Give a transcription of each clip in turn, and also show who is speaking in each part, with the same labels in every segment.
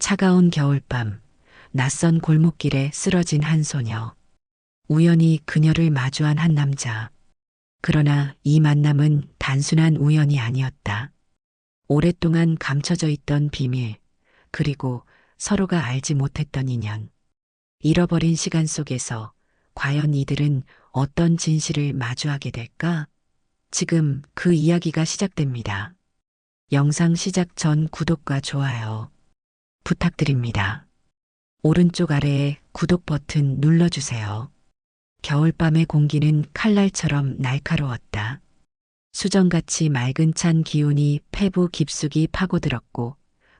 Speaker 1: 차가운 겨울밤, 낯선 골목길에 쓰러진 한 소녀. 우연히 그녀를 마주한 한 남자. 그러나 이 만남은 단순한 우연이 아니었다. 오랫동안 감춰져 있던 비밀, 그리고 서로가 알지 못했던 인연. 잃어버린 시간 속에서 과연 이들은 어떤 진실을 마주하게 될까? 지금 그 이야기가 시작됩니다. 영상 시작 전 구독과 좋아요 부탁드립니다. 오른쪽 아래에 구독 버튼 눌러주세요. 겨울밤의 공기는 칼날처럼 날카로웠다. 수정같이 맑은 찬 기운이 폐부 깊숙이 파고들었고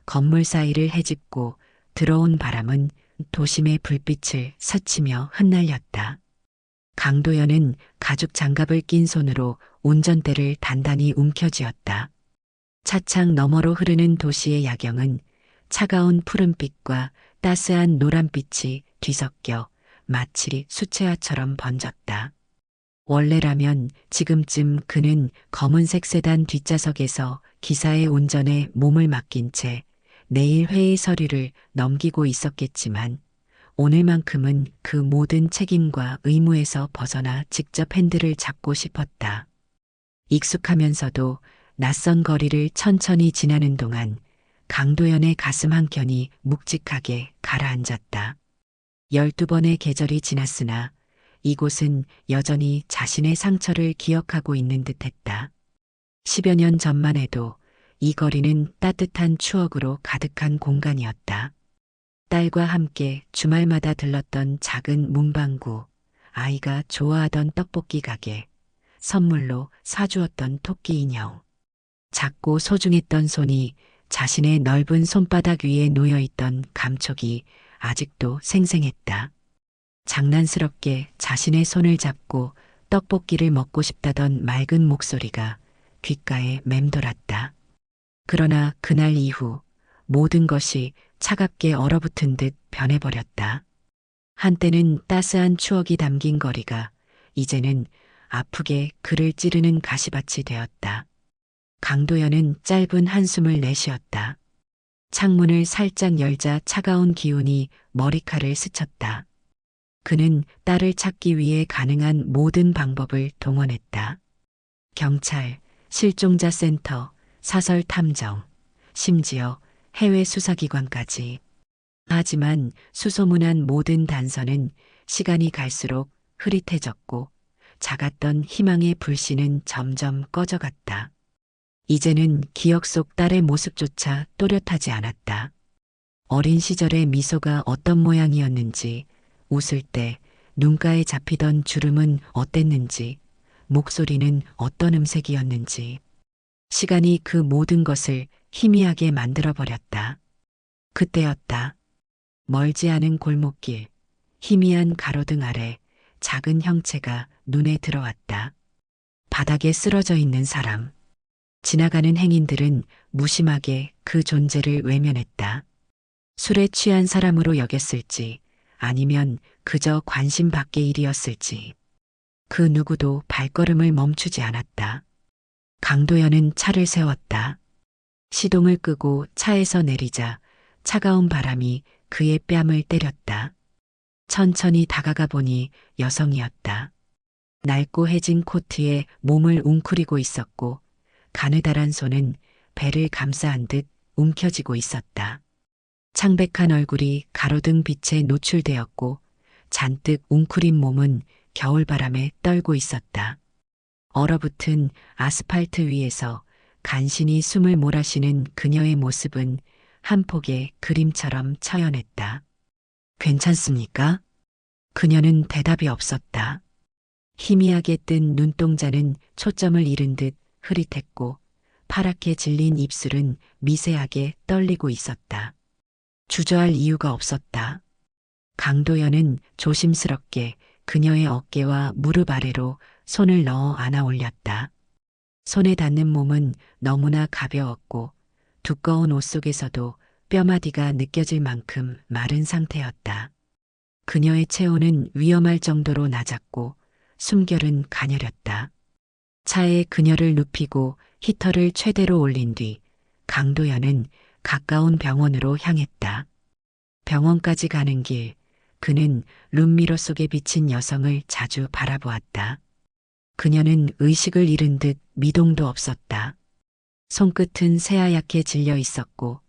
Speaker 1: 건물 사이를 헤집고 들어온 바람은 도심의 불빛을 스치며 흩날렸다. 강도연은 가죽 장갑을 낀 손으로 운전대를 단단히 움켜쥐었다. 차창 너머로 흐르는 도시의 야경은 차가운 푸른빛과 따스한 노란빛이 뒤섞여 마치 수채화처럼 번졌다. 원래라면 지금쯤 그는 검은색 세단 뒷좌석에서 기사의 운전에 몸을 맡긴 채 내일 회의 서류를 넘기고 있었겠지만 오늘만큼은 그 모든 책임과 의무에서 벗어나 직접 핸들을 잡고 싶었다. 익숙하면서도 낯선 거리를 천천히 지나는 동안 강도연의 가슴 한켠이 묵직하게 가라앉았다. 12번의 계절이 지났으나 이곳은 여전히 자신의 상처를 기억하고 있는 듯했다. 10여 년 전만 해도 이 거리는 따뜻한 추억으로 가득한 공간이었다. 딸과 함께 주말마다 들렀던 작은 문방구, 아이가 좋아하던 떡볶이 가게, 선물로 사주었던 토끼 인형. 작고 소중했던 손이 자신의 넓은 손바닥 위에 놓여있던 감촉이 아직도 생생했다. 장난스럽게 자신의 손을 잡고 떡볶이를 먹고 싶다던 맑은 목소리가 귓가에 맴돌았다. 그러나 그날 이후 모든 것이 차갑게 얼어붙은 듯 변해버렸다. 한때는 따스한 추억이 담긴 거리가 이제는 아프게 그를 찌르는 가시밭이 되었다. 강도연은 짧은 한숨을 내쉬었다. 창문을 살짝 열자 차가운 기운이 머리칼을 스쳤다. 그는 딸을 찾기 위해 가능한 모든 방법을 동원했다. 경찰, 실종자 센터, 사설 탐정, 심지어 해외 수사기관까지. 하지만 수소문한 모든 단서는 시간이 갈수록 흐릿해졌고 작았던 희망의 불씨는 점점 꺼져갔다. 이제는 기억 속 딸의 모습조차 또렷하지 않았다. 어린 시절의 미소가 어떤 모양이었는지, 웃을 때 눈가에 잡히던 주름은 어땠는지, 목소리는 어떤 음색이었는지. 시간이 그 모든 것을 희미하게 만들어버렸다. 그때였다. 멀지 않은 골목길, 희미한 가로등 아래 작은 형체가 눈에 들어왔다. 바닥에 쓰러져 있는 사람. 지나가는 행인들은 무심하게 그 존재를 외면했다. 술에 취한 사람으로 여겼을지 아니면 그저 관심 밖의 일이었을지. 그 누구도 발걸음을 멈추지 않았다. 강도연은 차를 세웠다. 시동을 끄고 차에서 내리자 차가운 바람이 그의 뺨을 때렸다. 천천히 다가가 보니 여성이었다. 낡고 해진 코트에 몸을 웅크리고 있었고 가느다란 손은 배를 감싸한 듯 움켜쥐고 있었다. 창백한 얼굴이 가로등 빛에 노출되었고 잔뜩 웅크린 몸은 겨울바람에 떨고 있었다. 얼어붙은 아스팔트 위에서 간신히 숨을 몰아쉬는 그녀의 모습은 한 폭의 그림처럼 처연했다. 괜찮습니까? 그녀는 대답이 없었다. 희미하게 뜬 눈동자는 초점을 잃은 듯 흐릿했고 파랗게 질린 입술은 미세하게 떨리고 있었다. 주저할 이유가 없었다. 강도연은 조심스럽게 그녀의 어깨와 무릎 아래로 손을 넣어 안아 올렸다. 손에 닿는 몸은 너무나 가벼웠고 두꺼운 옷 속에서도 뼈마디가 느껴질 만큼 마른 상태였다. 그녀의 체온은 위험할 정도로 낮았고 숨결은 가녀렸다. 차에 그녀를 눕히고 히터를 최대로 올린 뒤 강도연은 가까운 병원으로 향했다. 병원까지 가는 길, 그는 룸미러 속에 비친 여성을 자주 바라보았다. 그녀는 의식을 잃은 듯 미동도 없었다. 손끝은 새하얗게 질려 있었고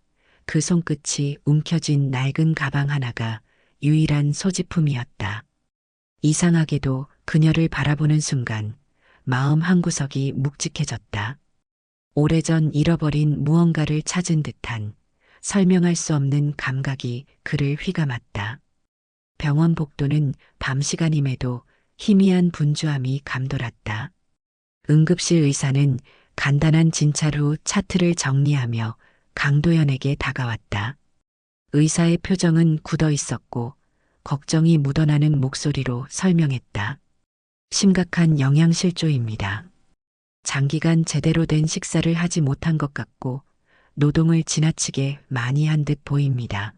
Speaker 1: 그 손끝이 움켜쥔 낡은 가방 하나가 유일한 소지품이었다. 이상하게도 그녀를 바라보는 순간 마음 한구석이 묵직해졌다. 오래전 잃어버린 무언가를 찾은 듯한 설명할 수 없는 감각이 그를 휘감았다. 병원 복도는 밤 시간임에도 희미한 분주함이 감돌았다. 응급실 의사는 간단한 진찰 후 차트를 정리하며 강도연에게 다가왔다. 의사의 표정은 굳어 있었고 걱정이 묻어나는 목소리로 설명했다. 심각한 영양실조입니다. 장기간 제대로 된 식사를 하지 못한 것 같고 노동을 지나치게 많이 한 듯 보입니다.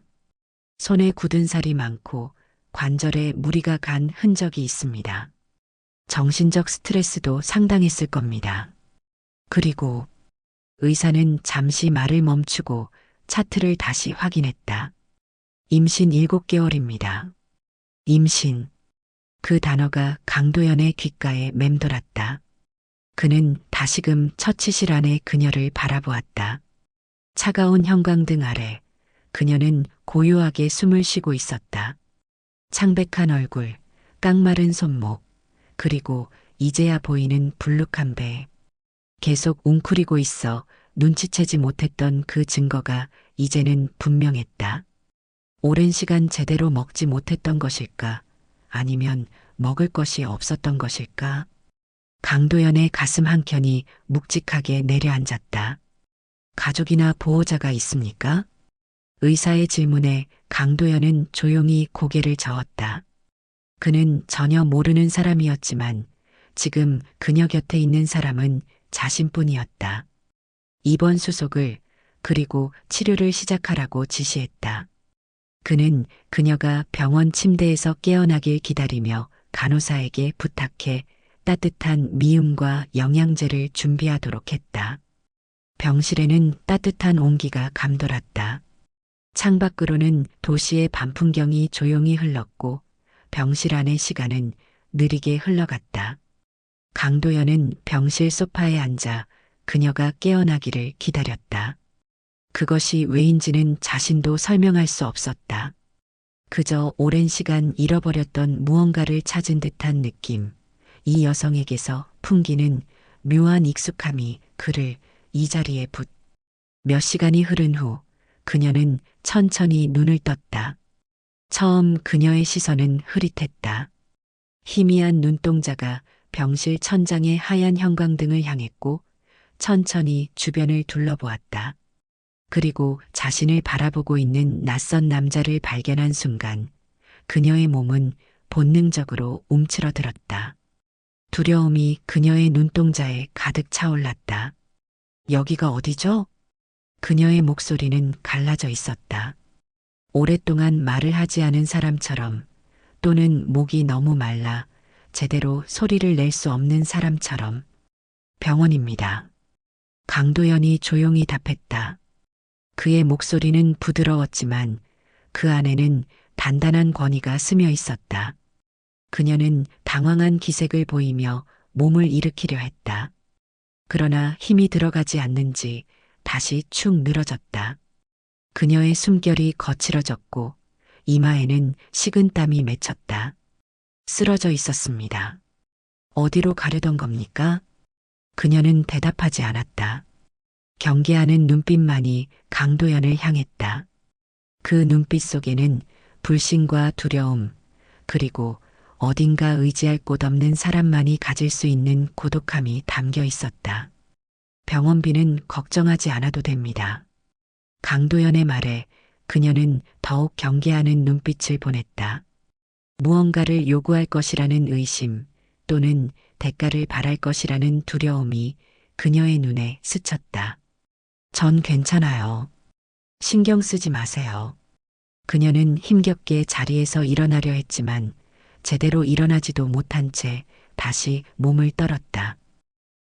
Speaker 1: 손에 굳은 살이 많고 관절에 무리가 간 흔적이 있습니다. 정신적 스트레스도 상당했을 겁니다. 그리고 의사는 잠시 말을 멈추고 차트를 다시 확인했다. 임신 7개월입니다. 임신. 그 단어가 강도연의 귓가에 맴돌았다. 그는 다시금 처치실 안에 그녀를 바라보았다. 차가운 형광등 아래 그녀는 고요하게 숨을 쉬고 있었다. 창백한 얼굴, 깡마른 손목, 그리고 이제야 보이는 불룩한 배. 계속 웅크리고 있어 눈치채지 못했던 그 증거가 이제는 분명했다. 오랜 시간 제대로 먹지 못했던 것일까? 아니면 먹을 것이 없었던 것일까? 강도연의 가슴 한켠이 묵직하게 내려앉았다. 가족이나 보호자가 있습니까? 의사의 질문에 강도연은 조용히 고개를 저었다. 그는 전혀 모르는 사람이었지만 지금 그녀 곁에 있는 사람은 자신뿐이었다. 입원 수속을 그리고 치료를 시작하라고 지시했다. 그는 그녀가 병원 침대에서 깨어나길 기다리며 간호사에게 부탁해 따뜻한 미음과 영양제를 준비하도록 했다. 병실에는 따뜻한 온기가 감돌았다. 창밖으로는 도시의 밤 풍경이 조용히 흘렀고 병실 안의 시간은 느리게 흘러갔다. 강도연은 병실 소파에 앉아 그녀가 깨어나기를 기다렸다. 그것이 왜인지는 자신도 설명할 수 없었다. 그저 오랜 시간 잃어버렸던 무언가를 찾은 듯한 느낌, 이 여성에게서 풍기는 묘한 익숙함이 그를 이 자리에 몇 시간이 흐른 후 그녀는 천천히 눈을 떴다. 처음 그녀의 시선은 흐릿했다. 희미한 눈동자가 병실 천장의 하얀 형광등을 향했고 천천히 주변을 둘러보았다. 그리고 자신을 바라보고 있는 낯선 남자를 발견한 순간 그녀의 몸은 본능적으로 움츠러들었다. 두려움이 그녀의 눈동자에 가득 차올랐다. 여기가 어디죠? 그녀의 목소리는 갈라져 있었다. 오랫동안 말을 하지 않은 사람처럼 또는 목이 너무 말라 제대로 소리를 낼 수 없는 사람처럼. 병원입니다. 강도연이 조용히 답했다. 그의 목소리는 부드러웠지만 그 안에는 단단한 권위가 스며 있었다. 그녀는 당황한 기색을 보이며 몸을 일으키려 했다. 그러나 힘이 들어가지 않는지 다시 축 늘어졌다. 그녀의 숨결이 거칠어졌고 이마에는 식은땀이 맺혔다. 쓰러져 있었습니다. 어디로 가려던 겁니까? 그녀는 대답하지 않았다. 경계하는 눈빛만이 강도연을 향했다. 그 눈빛 속에는 불신과 두려움, 그리고 어딘가 의지할 곳 없는 사람만이 가질 수 있는 고독함이 담겨 있었다. 병원비는 걱정하지 않아도 됩니다. 강도연의 말에 그녀는 더욱 경계하는 눈빛을 보냈다. 무언가를 요구할 것이라는 의심 또는 대가를 바랄 것이라는 두려움이 그녀의 눈에 스쳤다. 전 괜찮아요. 신경 쓰지 마세요. 그녀는 힘겹게 자리에서 일어나려 했지만 제대로 일어나지도 못한 채 다시 몸을 떨었다.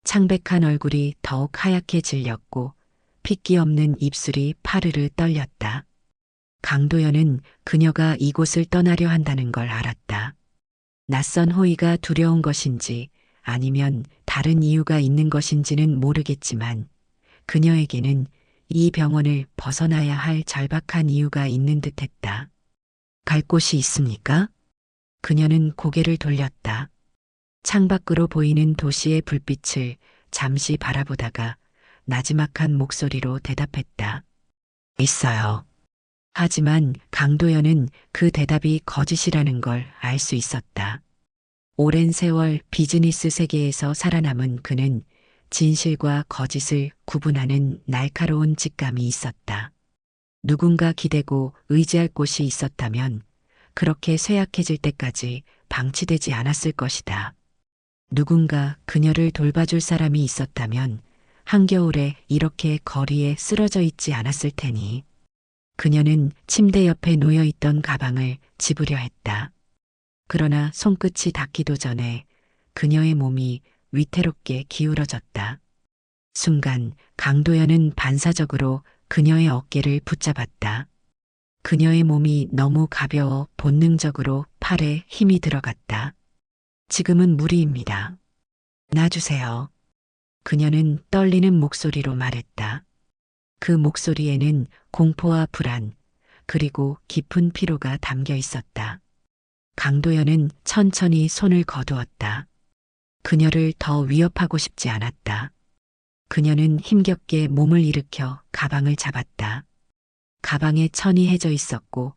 Speaker 1: 창백한 얼굴이 더욱 하얗게 질렸고 핏기 없는 입술이 파르르 떨렸다. 강도연은 그녀가 이곳을 떠나려 한다는 걸 알았다. 낯선 호의가 두려운 것인지 아니면 다른 이유가 있는 것인지는 모르겠지만 그녀에게는 이 병원을 벗어나야 할 절박한 이유가 있는 듯했다. 갈 곳이 있습니까? 그녀는 고개를 돌렸다. 창밖으로 보이는 도시의 불빛을 잠시 바라보다가 나지막한 목소리로 대답했다. 있어요. 하지만 강도연은 그 대답이 거짓이라는 걸 알 수 있었다. 오랜 세월 비즈니스 세계에서 살아남은 그는 진실과 거짓을 구분하는 날카로운 직감이 있었다. 누군가 기대고 의지할 곳이 있었다면 그렇게 쇠약해질 때까지 방치되지 않았을 것이다. 누군가 그녀를 돌봐줄 사람이 있었다면 한겨울에 이렇게 거리에 쓰러져 있지 않았을 테니. 그녀는 침대 옆에 놓여있던 가방을 집으려 했다. 그러나 손끝이 닿기도 전에 그녀의 몸이 위태롭게 기울어졌다. 순간 강도연은 반사적으로 그녀의 어깨를 붙잡았다. 그녀의 몸이 너무 가벼워 본능적으로 팔에 힘이 들어갔다. 지금은 무리입니다. 놔주세요. 그녀는 떨리는 목소리로 말했다. 그 목소리에는 공포와 불안, 그리고 깊은 피로가 담겨 있었다. 강도연은 천천히 손을 거두었다. 그녀를 더 위협하고 싶지 않았다. 그녀는 힘겹게 몸을 일으켜 가방을 잡았다. 가방에 천이 해져 있었고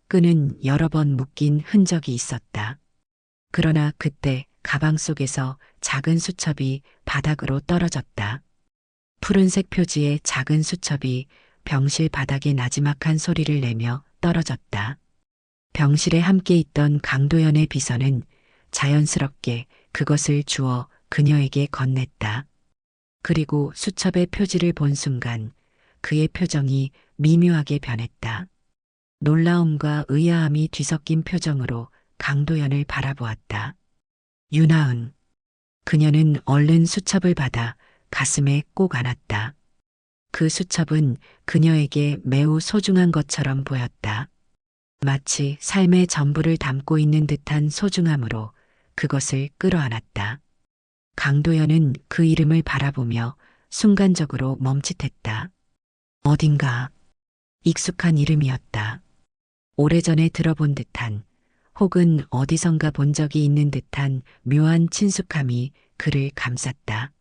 Speaker 1: 끈은 여러 번 묶인 흔적이 있었다. 그러나 그때 가방 속에서 작은 수첩이 바닥으로 떨어졌다. 푸른색 표지의 작은 수첩이 병실 바닥에 나지막한 소리를 내며 떨어졌다. 병실에 함께 있던 강도연의 비서는 자연스럽게 그것을 주워 그녀에게 건넸다. 그리고 수첩의 표지를 본 순간 그의 표정이 미묘하게 변했다. 놀라움과 의아함이 뒤섞인 표정으로 강도연을 바라보았다. 유나은. 그녀는 얼른 수첩을 받아 가슴에 꼭 안았다. 그 수첩은 그녀에게 매우 소중한 것처럼 보였다. 마치 삶의 전부를 담고 있는 듯한 소중함으로 그것을 끌어안았다. 강도연은 그 이름을 바라보며 순간적으로 멈칫했다. 어딘가 익숙한 이름이었다. 오래전에 들어본 듯한 혹은 어디선가 본 적이 있는 듯한 묘한 친숙함이 그를 감쌌다.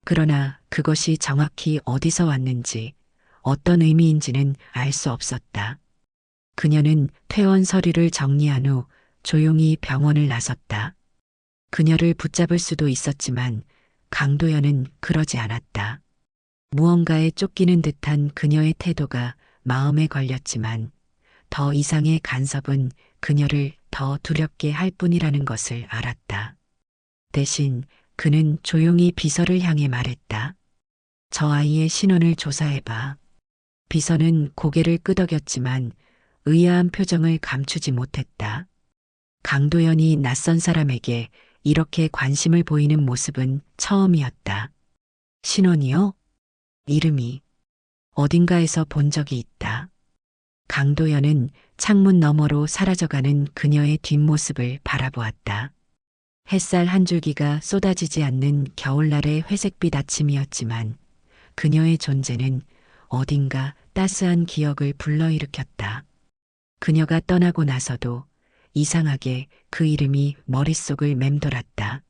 Speaker 1: 그러나 그것이 정확히 어디서 왔는지 어떤 의미인지는 알 수 없었다. 그녀는 퇴원 서류를 정리한 후 조용히 병원을 나섰다. 그녀를 붙잡을 수도 있었지만 강도연은 그러지 않았다. 무언가에 쫓기는 듯한 그녀의 태도가 마음에 걸렸지만 더 이상의 간섭은 그녀를 더 두렵게 할 뿐이라는 것을 알았다. 대신 그는 조용히 비서를 향해 말했다. 저 아이의 신원을 조사해봐. 비서는 고개를 끄덕였지만 의아한 표정을 감추지 못했다. 강도연이 낯선 사람에게 이렇게 관심을 보이는 모습은 처음이었다. 신원이요? 이름이 어딘가에서 본 적이 있다. 강도연은 창문 너머로 사라져가는 그녀의 뒷모습을 바라보았다. 햇살 한 줄기가 쏟아지지 않는 겨울날의 회색빛 아침이었지만 그녀의 존재는 어딘가 따스한 기억을 불러일으켰다. 그녀가 떠나고 나서도 이상하게 그 이름이 머릿속을 맴돌았다.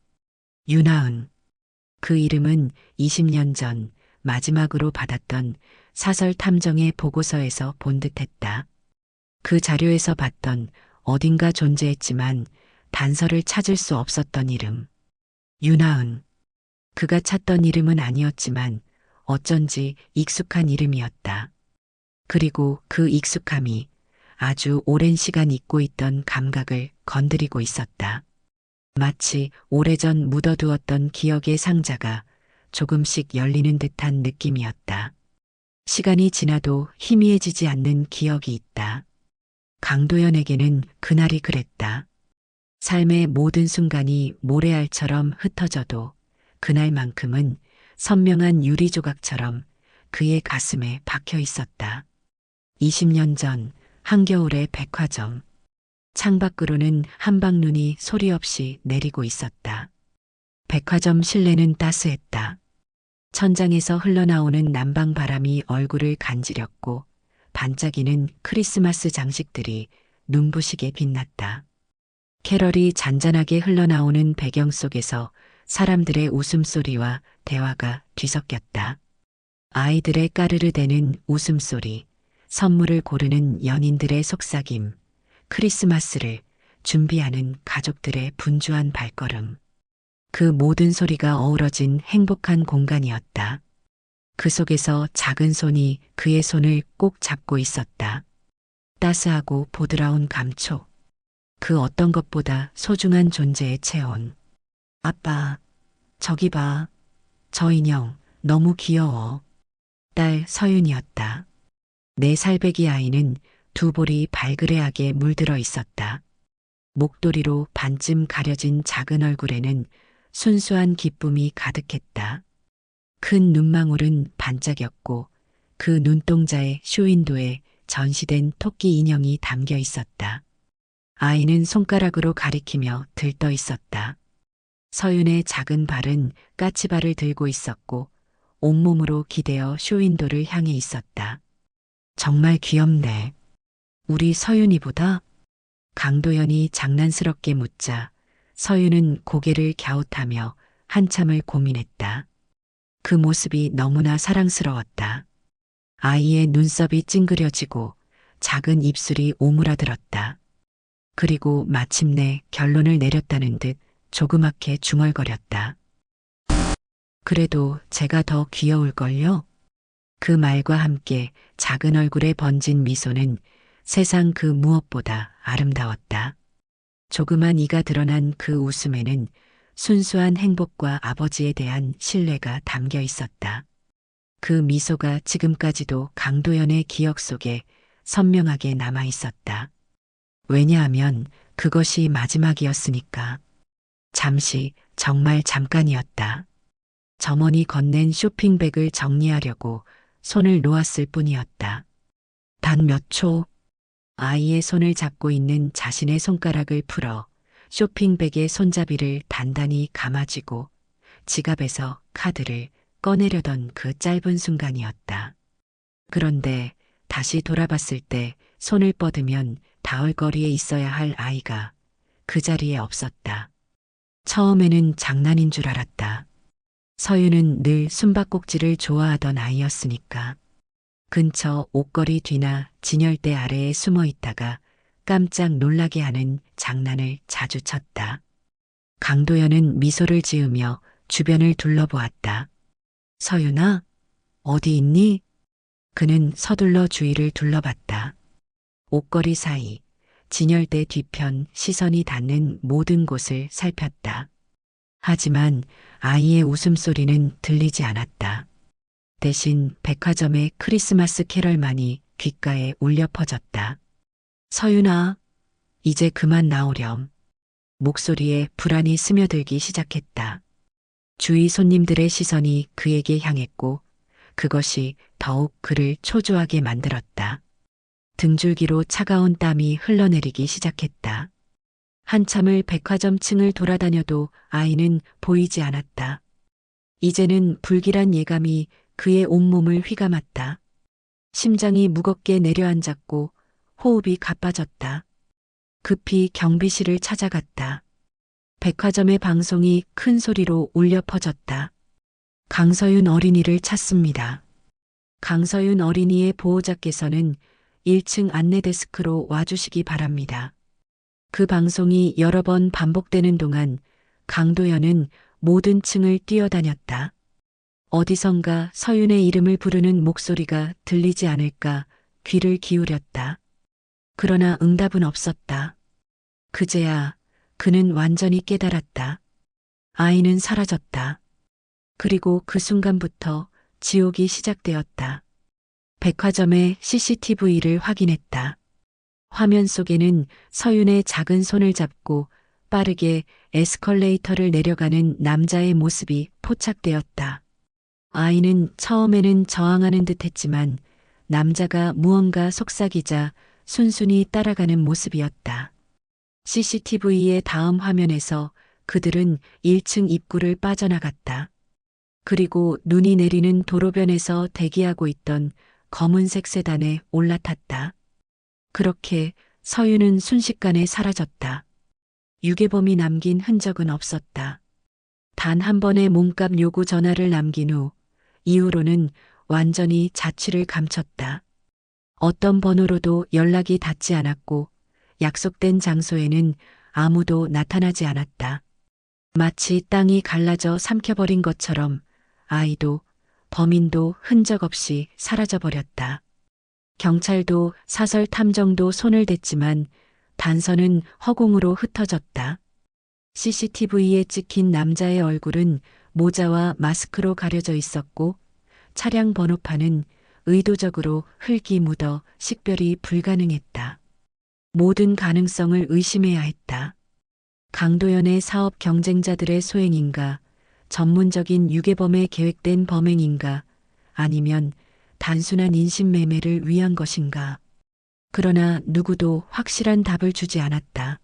Speaker 1: 유나은. 그 이름은 20년 전 마지막으로 받았던 사설 탐정의 보고서에서 본 듯했다. 그 자료에서 봤던 어딘가 존재했지만 단서를 찾을 수 없었던 이름. 유나은. 그가 찾던 이름은 아니었지만 어쩐지 익숙한 이름이었다. 그리고 그 익숙함이 아주 오랜 시간 잊고 있던 감각을 건드리고 있었다. 마치 오래전 묻어두었던 기억의 상자가 조금씩 열리는 듯한 느낌이었다. 시간이 지나도 희미해지지 않는 기억이 있다. 강도연에게는 그날이 그랬다. 삶의 모든 순간이 모래알처럼 흩어져도 그날만큼은 선명한 유리 조각처럼 그의 가슴에 박혀 있었다. 20년 전 한겨울의 백화점. 창밖으로는 한방눈이 소리 없이 내리고 있었다. 백화점 실내는 따스했다. 천장에서 흘러나오는 난방 바람이 얼굴을 간지렸고 반짝이는 크리스마스 장식들이 눈부시게 빛났다. 캐럴이 잔잔하게 흘러나오는 배경 속에서 사람들의 웃음소리와 대화가 뒤섞였다. 아이들의 까르르대는 웃음소리, 선물을 고르는 연인들의 속삭임, 크리스마스를 준비하는 가족들의 분주한 발걸음. 그 모든 소리가 어우러진 행복한 공간이었다. 그 속에서 작은 손이 그의 손을 꼭 잡고 있었다. 따스하고 보드라운 감촉. 그 어떤 것보다 소중한 존재의 체온. 아빠, 저기 봐. 저 인형 너무 귀여워. 딸 서윤이었다. 4살배기 아이는 두 볼이 발그레하게 물들어 있었다. 목도리로 반쯤 가려진 작은 얼굴에는 순수한 기쁨이 가득했다. 큰 눈망울은 반짝였고 그 눈동자의 쇼윈도에 전시된 토끼 인형이 담겨 있었다. 아이는 손가락으로 가리키며 들떠 있었다. 서윤의 작은 발은 까치발을 들고 있었고 온몸으로 기대어 쇼윈도를 향해 있었다. 정말 귀엽네. 우리 서윤이보다? 강도연이 장난스럽게 묻자 서윤은 고개를 갸웃하며 한참을 고민했다. 그 모습이 너무나 사랑스러웠다. 아이의 눈썹이 찡그려지고 작은 입술이 오므라들었다. 그리고 마침내 결론을 내렸다는 듯 조그맣게 중얼거렸다. 그래도 제가 더 귀여울걸요? 그 말과 함께 작은 얼굴에 번진 미소는 세상 그 무엇보다 아름다웠다. 조그만 이가 드러난 그 웃음에는 순수한 행복과 아버지에 대한 신뢰가 담겨 있었다. 그 미소가 지금까지도 강도연의 기억 속에 선명하게 남아 있었다. 왜냐하면 그것이 마지막이었으니까. 잠시, 정말 잠깐이었다. 점원이 건넨 쇼핑백을 정리하려고 손을 놓았을 뿐이었다. 단 몇 초, 아이의 손을 잡고 있는 자신의 손가락을 풀어 쇼핑백의 손잡이를 단단히 감아쥐고 지갑에서 카드를 꺼내려던 그 짧은 순간이었다. 그런데 다시 돌아봤을 때 손을 뻗으면 닿을 거리에 있어야 할 아이가 그 자리에 없었다. 처음에는 장난인 줄 알았다. 서윤은 늘 숨바꼭질을 좋아하던 아이였으니까. 근처 옷걸이 뒤나 진열대 아래에 숨어 있다가 깜짝 놀라게 하는 장난을 자주 쳤다. 강도연은 미소를 지으며 주변을 둘러보았다. 서윤아, 어디 있니? 그는 서둘러 주위를 둘러봤다. 옷걸이 사이, 진열대 뒤편 시선이 닿는 모든 곳을 살폈다. 하지만 아이의 웃음소리는 들리지 않았다. 대신 백화점의 크리스마스 캐럴만이 귓가에 울려 퍼졌다. 서윤아, 이제 그만 나오렴. 목소리에 불안이 스며들기 시작했다. 주위 손님들의 시선이 그에게 향했고 그것이 더욱 그를 초조하게 만들었다. 등줄기로 차가운 땀이 흘러내리기 시작했다. 한참을 백화점 층을 돌아다녀도 아이는 보이지 않았다. 이제는 불길한 예감이 그의 온몸을 휘감았다. 심장이 무겁게 내려앉았고 호흡이 가빠졌다. 급히 경비실을 찾아갔다. 백화점의 방송이 큰 소리로 울려 퍼졌다. 강서윤 어린이를 찾습니다. 강서윤 어린이의 보호자께서는 1층 안내데스크로 와주시기 바랍니다. 그 방송이 여러 번 반복되는 동안 강도연은 모든 층을 뛰어다녔다. 어디선가 서윤의 이름을 부르는 목소리가 들리지 않을까 귀를 기울였다. 그러나 응답은 없었다. 그제야 그는 완전히 깨달았다. 아이는 사라졌다. 그리고 그 순간부터 지옥이 시작되었다. 백화점의 CCTV를 확인했다. 화면 속에는 서윤의 작은 손을 잡고 빠르게 에스컬레이터를 내려가는 남자의 모습이 포착되었다. 아이는 처음에는 저항하는 듯 했지만 남자가 무언가 속삭이자 순순히 따라가는 모습이었다. CCTV의 다음 화면에서 그들은 1층 입구를 빠져나갔다. 그리고 눈이 내리는 도로변에서 대기하고 있던 검은색 세단에 올라탔다. 그렇게 서윤은 순식간에 사라졌다. 유괴범이 남긴 흔적은 없었다. 단 한 번의 몸값 요구 전화를 남긴 후 이후로는 완전히 자취를 감췄다. 어떤 번호로도 연락이 닿지 않았고 약속된 장소에는 아무도 나타나지 않았다. 마치 땅이 갈라져 삼켜버린 것처럼 아이도 범인도 흔적 없이 사라져버렸다. 경찰도 사설 탐정도 손을 댔지만 단서는 허공으로 흩어졌다. CCTV에 찍힌 남자의 얼굴은 모자와 마스크로 가려져 있었고 차량 번호판은 의도적으로 흙이 묻어 식별이 불가능했다. 모든 가능성을 의심해야 했다. 강도연의 사업 경쟁자들의 소행인가, 전문적인 유괴범의 계획된 범행인가, 아니면 단순한 인신매매를 위한 것인가. 그러나 누구도 확실한 답을 주지 않았다.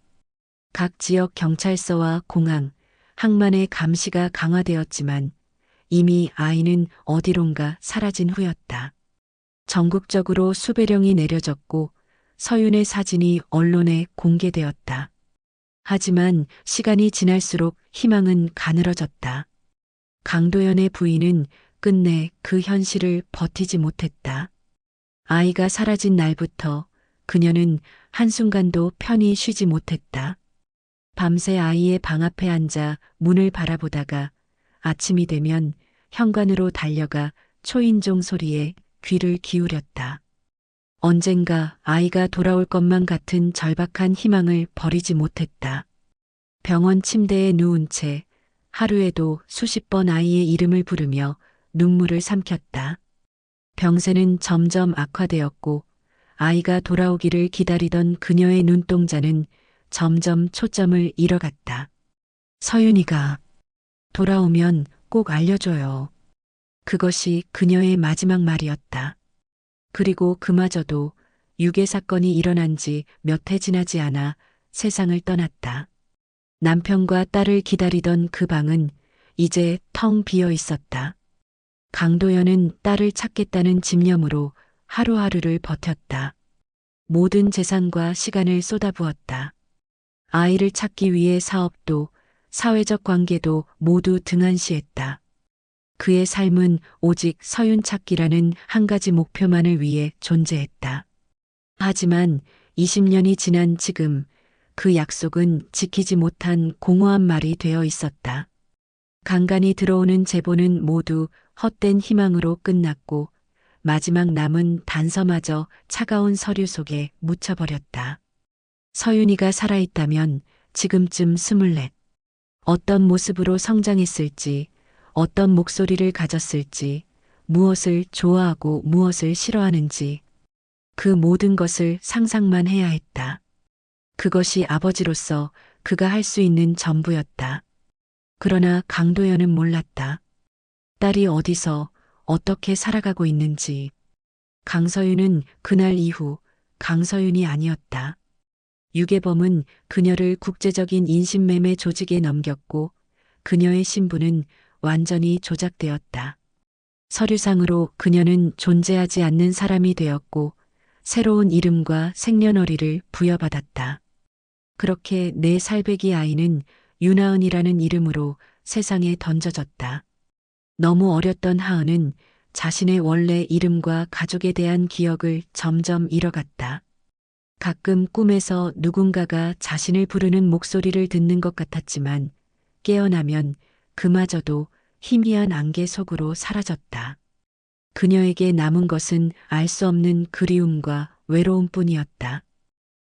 Speaker 1: 각 지역 경찰서와 공항, 항만의 감시가 강화되었지만 이미 아이는 어디론가 사라진 후였다. 전국적으로 수배령이 내려졌고 서윤의 사진이 언론에 공개되었다. 하지만 시간이 지날수록 희망은 가늘어졌다. 강도연의 부인은 끝내 그 현실을 버티지 못했다. 아이가 사라진 날부터 그녀는 한순간도 편히 쉬지 못했다. 밤새 아이의 방 앞에 앉아 문을 바라보다가 아침이 되면 현관으로 달려가 초인종 소리에 귀를 기울였다. 언젠가 아이가 돌아올 것만 같은 절박한 희망을 버리지 못했다. 병원 침대에 누운 채 하루에도 수십 번 아이의 이름을 부르며 눈물을 삼켰다. 병세는 점점 악화되었고 아이가 돌아오기를 기다리던 그녀의 눈동자는 점점 초점을 잃어갔다. 서윤이가 돌아오면 꼭 알려줘요. 그것이 그녀의 마지막 말이었다. 그리고 그마저도 유괴 사건이 일어난 지 몇 해 지나지 않아 세상을 떠났다. 남편과 딸을 기다리던 그 방은 이제 텅 비어 있었다. 강도연은 딸을 찾겠다는 집념으로 하루하루를 버텼다. 모든 재산과 시간을 쏟아부었다. 아이를 찾기 위해 사업도 사회적 관계도 모두 등한시했다. 그의 삶은 오직 서윤 찾기라는 한 가지 목표만을 위해 존재했다. 하지만 20년이 지난 지금 그 약속은 지키지 못한 공허한 말이 되어 있었다. 간간이 들어오는 제보는 모두 헛된 희망으로 끝났고 마지막 남은 단서마저 차가운 서류 속에 묻혀버렸다. 서윤이가 살아있다면 지금쯤 24. 어떤 모습으로 성장했을지, 어떤 목소리를 가졌을지, 무엇을 좋아하고 무엇을 싫어하는지, 그 모든 것을 상상만 해야 했다. 그것이 아버지로서 그가 할 수 있는 전부였다. 그러나 강도연은 몰랐다. 딸이 어디서 어떻게 살아가고 있는지. 강서윤은 그날 이후 강서윤이 아니었다. 유괴범은 그녀를 국제적인 인신매매 조직에 넘겼고 그녀의 신분은 완전히 조작되었다. 서류상으로 그녀는 존재하지 않는 사람이 되었고 새로운 이름과 생년월일을 부여받았다. 그렇게 내 살배기 아이는 윤하은이라는 이름으로 세상에 던져졌다. 너무 어렸던 하은은 자신의 원래 이름과 가족에 대한 기억을 점점 잃어갔다. 가끔 꿈에서 누군가가 자신을 부르는 목소리를 듣는 것 같았지만 깨어나면 그마저도 희미한 안개 속으로 사라졌다. 그녀에게 남은 것은 알 수 없는 그리움과 외로움뿐이었다.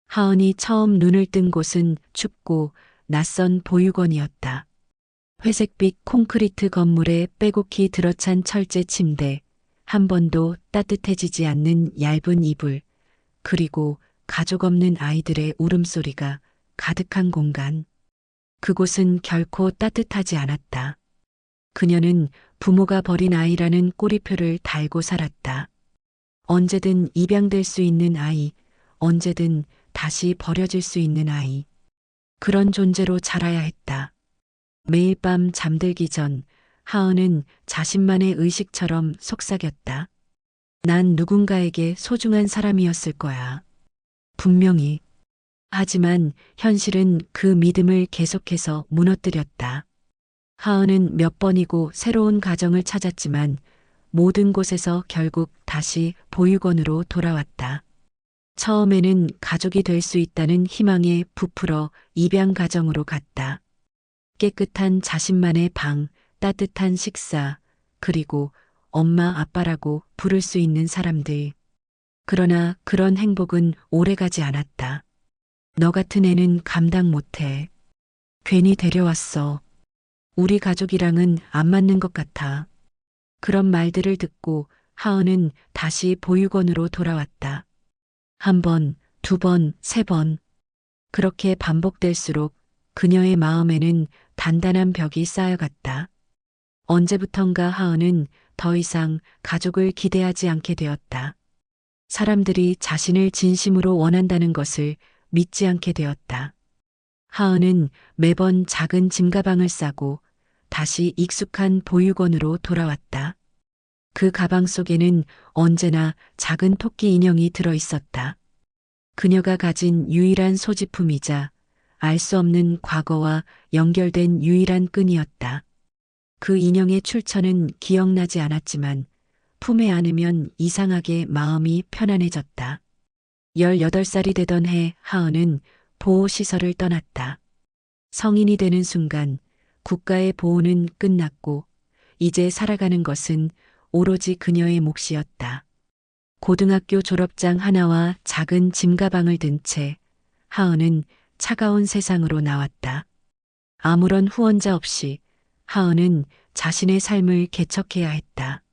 Speaker 1: 하은이 처음 눈을 뜬 곳은 춥고 낯선 보육원이었다. 회색빛 콘크리트 건물에 빼곡히 들어찬 철제 침대, 한 번도 따뜻해지지 않는 얇은 이불, 그리고 가족 없는 아이들의 울음소리가 가득한 공간. 그곳은 결코 따뜻하지 않았다. 그녀는 부모가 버린 아이라는 꼬리표를 달고 살았다. 언제든 입양될 수 있는 아이, 언제든 다시 버려질 수 있는 아이. 그런 존재로 자라야 했다. 매일 밤 잠들기 전 하은은 자신만의 의식처럼 속삭였다. 난 누군가에게 소중한 사람이었을 거야. 분명히. 하지만 현실은 그 믿음을 계속해서 무너뜨렸다. 하은은 몇 번이고 새로운 가정을 찾았지만 모든 곳에서 결국 다시 보육원으로 돌아왔다. 처음에는 가족이 될 수 있다는 희망에 부풀어 입양 가정으로 갔다. 깨끗한 자신만의 방, 따뜻한 식사, 그리고 엄마 아빠라고 부를 수 있는 사람들. 그러나 그런 행복은 오래가지 않았다. 너 같은 애는 감당 못해. 괜히 데려왔어. 우리 가족이랑은 안 맞는 것 같아. 그런 말들을 듣고 하은은 다시 보육원으로 돌아왔다. 한 번, 두 번, 세 번. 그렇게 반복될수록 그녀의 마음에는 단단한 벽이 쌓여갔다. 언제부턴가 하은은 더 이상 가족을 기대하지 않게 되었다. 사람들이 자신을 진심으로 원한다는 것을 믿지 않게 되었다. 하은은 매번 작은 짐가방을 싸고 다시 익숙한 보육원으로 돌아왔다. 그 가방 속에는 언제나 작은 토끼 인형이 들어 있었다. 그녀가 가진 유일한 소지품이자 알 수 없는 과거와 연결된 유일한 끈이었다. 그 인형의 출처는 기억나지 않았지만 품에 안으면 이상하게 마음이 편안해졌다. 18살이 되던 해 하은은 보호시설을 떠났다. 성인이 되는 순간 국가의 보호는 끝났고 이제 살아가는 것은 오로지 그녀의 몫이었다. 고등학교 졸업장 하나와 작은 짐가방을 든 채 하은은 차가운 세상으로 나왔다. 아무런 후원자 없이 하은은 자신의 삶을 개척해야 했다.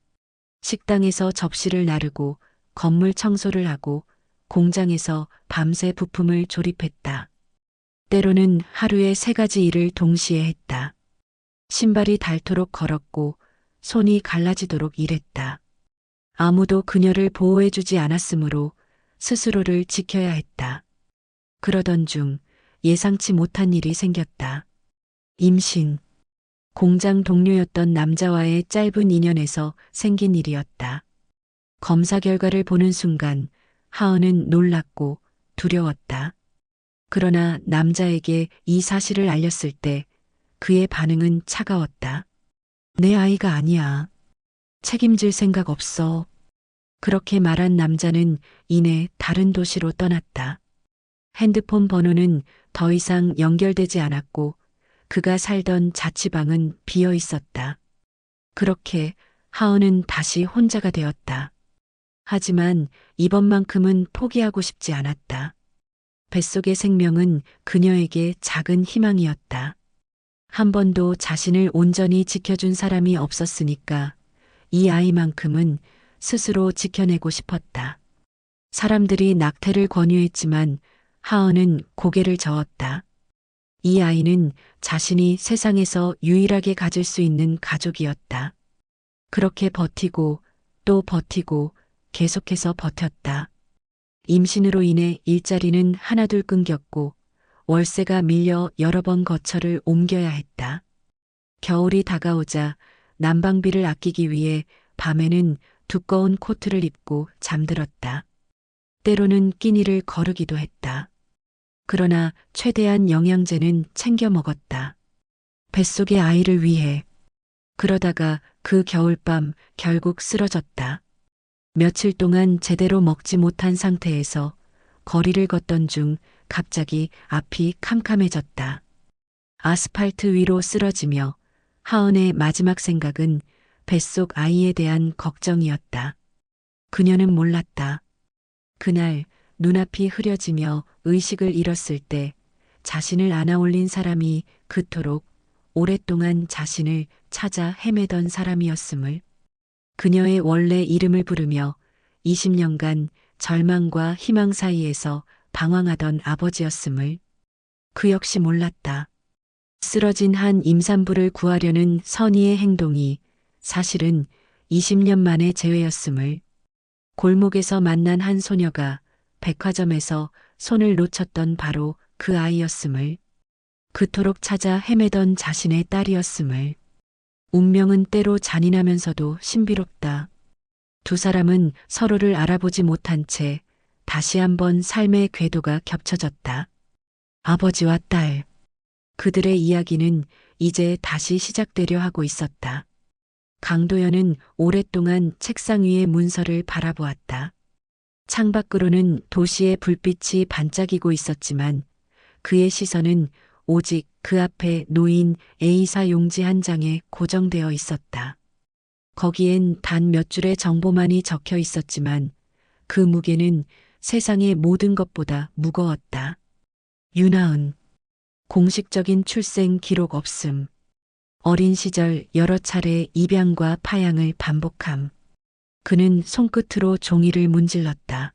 Speaker 1: 식당에서 접시를 나르고 건물 청소를 하고 공장에서 밤새 부품을 조립했다. 때로는 하루에 3가지 일을 동시에 했다. 신발이 닳도록 걸었고 손이 갈라지도록 일했다. 아무도 그녀를 보호해주지 않았으므로 스스로를 지켜야 했다. 그러던 중 예상치 못한 일이 생겼다. 임신. 공장 동료였던 남자와의 짧은 인연에서 생긴 일이었다. 검사 결과를 보는 순간 하은은 놀랐고 두려웠다. 그러나 남자에게 이 사실을 알렸을 때 그의 반응은 차가웠다. 내 아이가 아니야. 책임질 생각 없어. 그렇게 말한 남자는 이내 다른 도시로 떠났다. 핸드폰 번호는 더 이상 연결되지 않았고 그가 살던 자취방은 비어 있었다. 그렇게 하은은 다시 혼자가 되었다. 하지만 이번만큼은 포기하고 싶지 않았다. 뱃속의 생명은 그녀에게 작은 희망이었다. 한 번도 자신을 온전히 지켜준 사람이 없었으니까 이 아이만큼은 스스로 지켜내고 싶었다. 사람들이 낙태를 권유했지만 하은은 고개를 저었다. 이 아이는 자신이 세상에서 유일하게 가질 수 있는 가족이었다. 그렇게 버티고 또 버티고 계속해서 버텼다. 임신으로 인해 일자리는 하나둘 끊겼고 월세가 밀려 여러 번 거처를 옮겨야 했다. 겨울이 다가오자 난방비를 아끼기 위해 밤에는 두꺼운 코트를 입고 잠들었다. 때로는 끼니를 거르기도 했다. 그러나 최대한 영양제는 챙겨 먹었다. 뱃속의 아이를 위해. 그러다가 그 겨울밤 결국 쓰러졌다. 며칠 동안 제대로 먹지 못한 상태에서 거리를 걷던 중 갑자기 앞이 캄캄해졌다. 아스팔트 위로 쓰러지며 하은의 마지막 생각은 뱃속 아이에 대한 걱정이었다. 그녀는 몰랐다. 그날 눈앞이 흐려지며 의식을 잃었을 때 자신을 안아올린 사람이 그토록 오랫동안 자신을 찾아 헤매던 사람이었음을. 그녀의 원래 이름을 부르며 20년간 절망과 희망 사이에서 방황하던 아버지였음을. 그 역시 몰랐다. 쓰러진 한 임산부를 구하려는 선의의 행동이 사실은 20년 만의 재회였음을. 골목에서 만난 한 소녀가 백화점에서 손을 놓쳤던 바로 그 아이였음을, 그토록 찾아 헤매던 자신의 딸이었음을. 운명은 때로 잔인하면서도 신비롭다. 두 사람은 서로를 알아보지 못한 채 다시 한번 삶의 궤도가 겹쳐졌다. 아버지와 딸. 그들의 이야기는 이제 다시 시작되려 하고 있었다. 강도연은 오랫동안 책상 위의 문서를 바라보았다. 창밖으로는 도시의 불빛이 반짝이고 있었지만 그의 시선은 오직 그 앞에 놓인 A사 용지 한 장에 고정되어 있었다. 거기엔 단 몇 줄의 정보만이 적혀 있었지만 그 무게는 세상의 모든 것보다 무거웠다. 윤하은. 공식적인 출생 기록 없음. 어린 시절 여러 차례 입양과 파양을 반복함. 그는 손끝으로 종이를 문질렀다.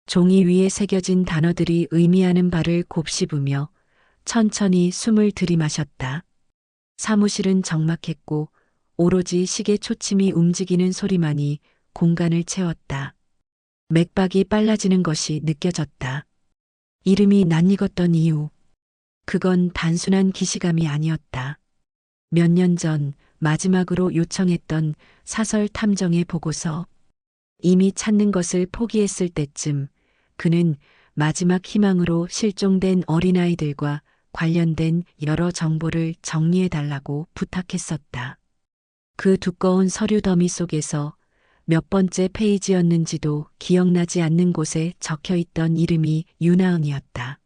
Speaker 1: 종이 위에 새겨진 단어들이 의미하는 바를 곱씹으며 천천히 숨을 들이마셨다. 사무실은 적막했고 오로지 시계 초침이 움직이는 소리만이 공간을 채웠다. 맥박이 빨라지는 것이 느껴졌다. 이름이 낯익었던 이유. 그건 단순한 기시감이 아니었다. 몇 년 전 마지막으로 요청했던 사설 탐정의 보고서. 이미 찾는 것을 포기했을 때쯤 그는 마지막 희망으로 실종된 어린아이들과 관련된 여러 정보를 정리해달라고 부탁했었다. 그 두꺼운 서류 더미 속에서 몇 번째 페이지였는지도 기억나지 않는 곳에 적혀 있던 이름이 윤하은이었다.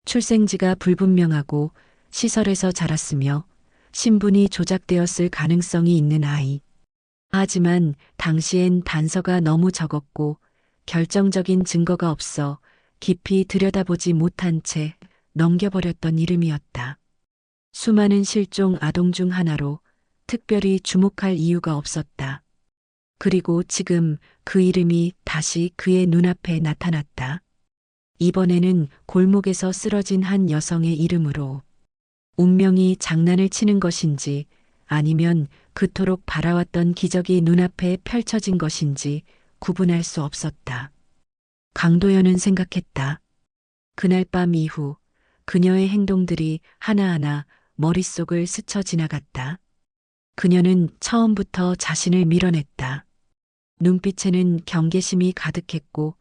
Speaker 1: 출생지가 불분명하고 시설에서 자랐으며 신분이 조작되었을 가능성이 있는 아이. 하지만 당시엔 단서가 너무 적었고 결정적인 증거가 없어 깊이 들여다보지 못한 채 넘겨버렸던 이름이었다. 수많은 실종 아동 중 하나로 특별히 주목할 이유가 없었다. 그리고 지금 그 이름이 다시 그의 눈앞에 나타났다. 이번에는 골목에서 쓰러진 한 여성의 이름으로. 운명이 장난을 치는 것인지 아니면 그토록 바라왔던 기적이 눈앞에 펼쳐진 것인지 구분할 수 없었다. 강도연은 생각했다. 그날 밤 이후 그녀의 행동들이 하나하나 머릿속을 스쳐 지나갔다. 그녀는 처음부터 자신을 밀어냈다. 눈빛에는 경계심이 가득했고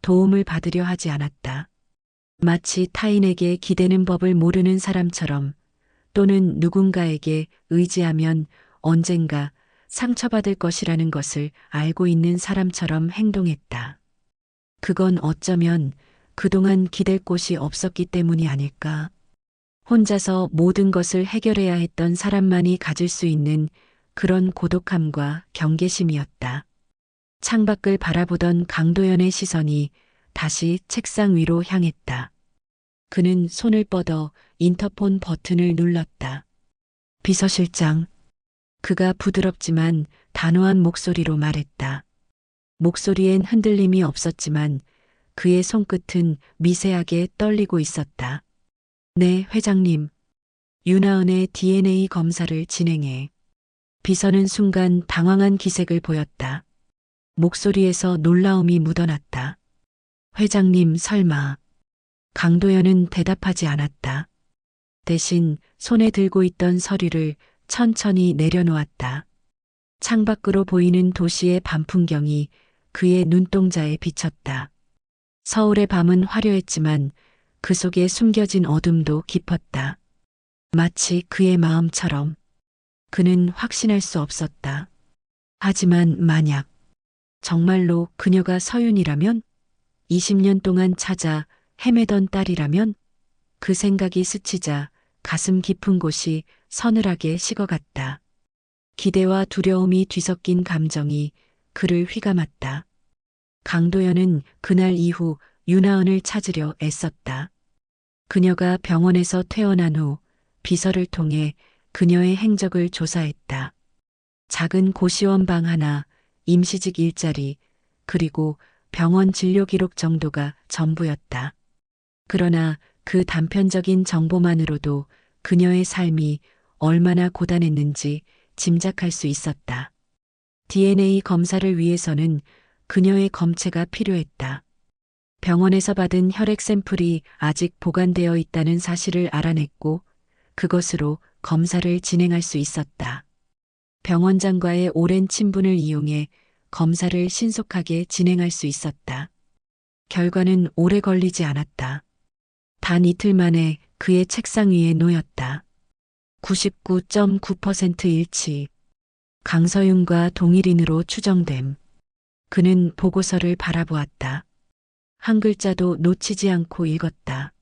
Speaker 1: 도움을 받으려 하지 않았다. 마치 타인에게 기대는 법을 모르는 사람처럼 또는 누군가에게 의지하면 언젠가 상처받을 것이라는 것을 알고 있는 사람처럼 행동했다. 그건 어쩌면 그동안 기댈 곳이 없었기 때문이 아닐까. 혼자서 모든 것을 해결해야 했던 사람만이 가질 수 있는 그런 고독함과 경계심이었다. 창밖을 바라보던 강도연의 시선이 다시 책상 위로 향했다. 그는 손을 뻗어 인터폰 버튼을 눌렀다. 비서실장. 그가 부드럽지만 단호한 목소리로 말했다. 목소리엔 흔들림이 없었지만 그의 손끝은 미세하게 떨리고 있었다. 네, 회장님. 윤하은의 DNA 검사를 진행해. 비서는 순간 당황한 기색을 보였다. 목소리에서 놀라움이 묻어났다. 회장님 설마. 강도연은 대답하지 않았다. 대신 손에 들고 있던 서류를 천천히 내려놓았다. 창밖으로 보이는 도시의 밤 풍경이 그의 눈동자에 비쳤다. 서울의 밤은 화려했지만 그 속에 숨겨진 어둠도 깊었다. 마치 그의 마음처럼. 그는 확신할 수 없었다. 하지만 만약 정말로 그녀가 서윤이라면, 20년 동안 찾아 헤매던 딸이라면, 그 생각이 스치자 가슴 깊은 곳이 서늘하게 식어갔다. 기대와 두려움이 뒤섞인 감정이 그를 휘감았다. 강도연은 그날 이후 윤하은을 찾으려 애썼다. 그녀가 병원에서 퇴원한 후 비서를 통해 그녀의 행적을 조사했다. 작은 고시원 방 하나, 임시직 일자리, 그리고 병원 진료 기록 정도가 전부였다. 그러나 그 단편적인 정보만으로도 그녀의 삶이 얼마나 고단했는지 짐작할 수 있었다. DNA 검사를 위해서는 그녀의 검체가 필요했다. 병원에서 받은 혈액 샘플이 아직 보관되어 있다는 사실을 알아냈고 그것으로 검사를 진행할 수 있었다. 병원장과의 오랜 친분을 이용해 검사를 신속하게 진행할 수 있었다. 결과는 오래 걸리지 않았다. 단 이틀 만에 그의 책상 위에 놓였다. 99.9% 일치. 강서윤과 동일인으로 추정됨. 그는 보고서를 바라보았다. 한 글자도 놓치지 않고 읽었다.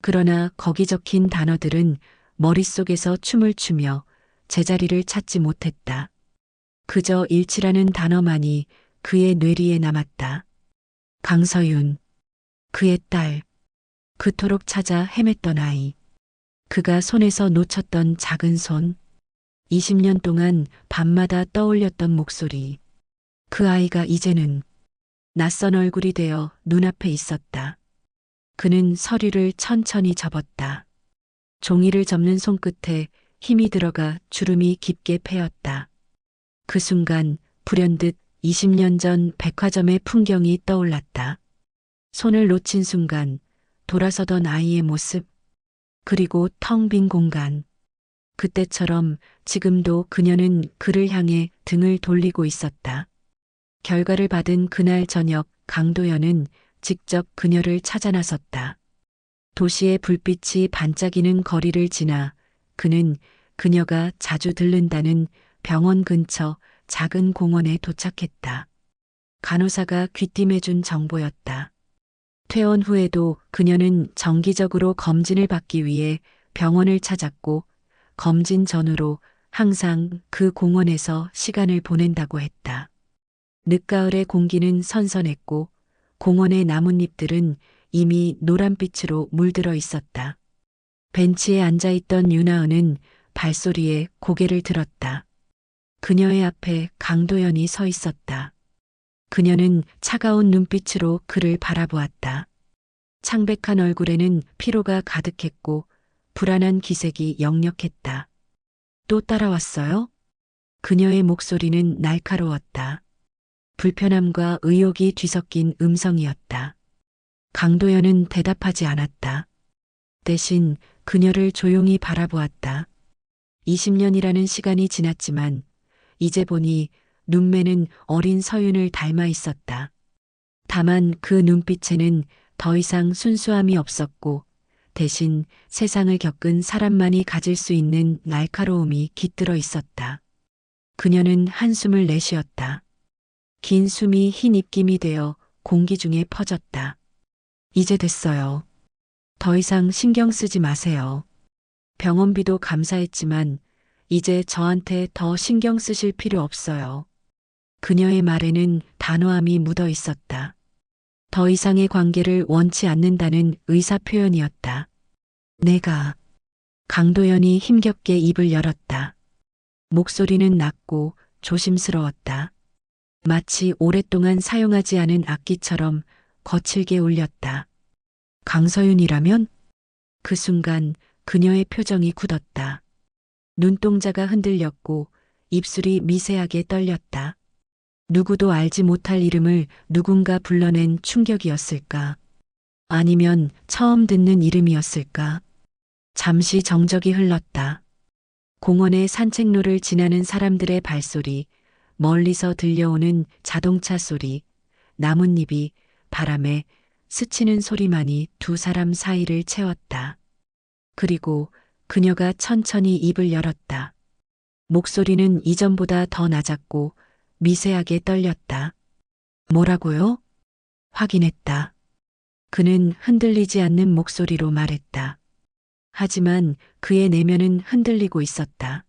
Speaker 1: 그러나 거기 적힌 단어들은 머릿속에서 춤을 추며 제자리를 찾지 못했다. 그저 일치라는 단어만이 그의 뇌리에 남았다. 강서윤, 그의 딸, 그토록 찾아 헤맸던 아이, 그가 손에서 놓쳤던 작은 손, 20년 동안 밤마다 떠올렸던 목소리, 그 아이가 이제는 낯선 얼굴이 되어 눈앞에 있었다. 그는 서류를 천천히 접었다. 종이를 접는 손끝에 힘이 들어가 주름이 깊게 패였다. 그 순간 불현듯 20년 전 백화점의 풍경이 떠올랐다. 손을 놓친 순간 돌아서던 아이의 모습, 그리고 텅 빈 공간. 그때처럼 지금도 그녀는 그를 향해 등을 돌리고 있었다. 결과를 받은 그날 저녁 강도연은 직접 그녀를 찾아 나섰다. 도시의 불빛이 반짝이는 거리를 지나 그는 그녀가 자주 들른다는 병원 근처 작은 공원에 도착했다. 간호사가 귀띔해준 정보였다. 퇴원 후에도 그녀는 정기적으로 검진을 받기 위해 병원을 찾았고 검진 전후로 항상 그 공원에서 시간을 보낸다고 했다. 늦가을의 공기는 선선했고 공원의 나뭇잎들은 이미 노란빛으로 물들어 있었다. 벤치에 앉아있던 윤하은은 발소리에 고개를 들었다. 그녀의 앞에 강도연이 서 있었다. 그녀는 차가운 눈빛으로 그를 바라보았다. 창백한 얼굴에는 피로가 가득했고 불안한 기색이 역력했다. 또 따라왔어요? 그녀의 목소리는 날카로웠다. 불편함과 의욕이 뒤섞인 음성이었다. 강도연은 대답하지 않았다. 대신 그녀를 조용히 바라보았다. 20년이라는 시간이 지났지만 이제 보니 눈매는 어린 서윤을 닮아 있었다. 다만 그 눈빛에는 더 이상 순수함이 없었고 대신 세상을 겪은 사람만이 가질 수 있는 날카로움이 깃들어 있었다. 그녀는 한숨을 내쉬었다. 긴 숨이 흰 입김이 되어 공기 중에 퍼졌다. 이제 됐어요. 더 이상 신경 쓰지 마세요. 병원비도 감사했지만 이제 저한테 더 신경 쓰실 필요 없어요. 그녀의 말에는 단호함이 묻어 있었다. 더 이상의 관계를 원치 않는다는 의사 표현이었다. 내가. 강도연이 힘겹게 입을 열었다. 목소리는 낮고 조심스러웠다. 마치 오랫동안 사용하지 않은 악기처럼 거칠게 울렸다. 강서윤이라면? 그 순간 그녀의 표정이 굳었다. 눈동자가 흔들렸고 입술이 미세하게 떨렸다. 누구도 알지 못할 이름을 누군가 불러낸 충격이었을까? 아니면 처음 듣는 이름이었을까? 잠시 정적이 흘렀다. 공원의 산책로를 지나는 사람들의 발소리, 멀리서 들려오는 자동차 소리, 나뭇잎이 바람에 스치는 소리만이 두 사람 사이를 채웠다. 그리고 그녀가 천천히 입을 열었다. 목소리는 이전보다 더 낮았고 미세하게 떨렸다. 뭐라고요? 확인했다. 그는 흔들리지 않는 목소리로 말했다. 하지만 그의 내면은 흔들리고 있었다.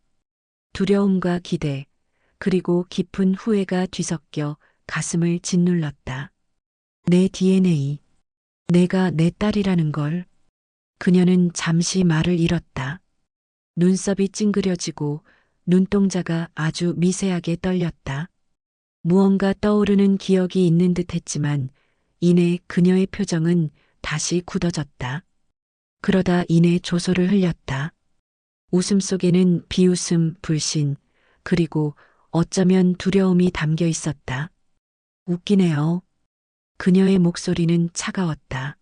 Speaker 1: 두려움과 기대, 그리고 깊은 후회가 뒤섞여 가슴을 짓눌렀다. 내 DNA, 내가 내 딸이라는 걸. 그녀는 잠시 말을 잃었다. 눈썹이 찡그려지고 눈동자가 아주 미세하게 떨렸다. 무언가 떠오르는 기억이 있는 듯 했지만 이내 그녀의 표정은 다시 굳어졌다. 그러다 이내 조소를 흘렸다. 웃음 속에는 비웃음, 불신, 그리고 어쩌면 두려움이 담겨 있었다. 웃기네요. 그녀의 목소리는 차가웠다.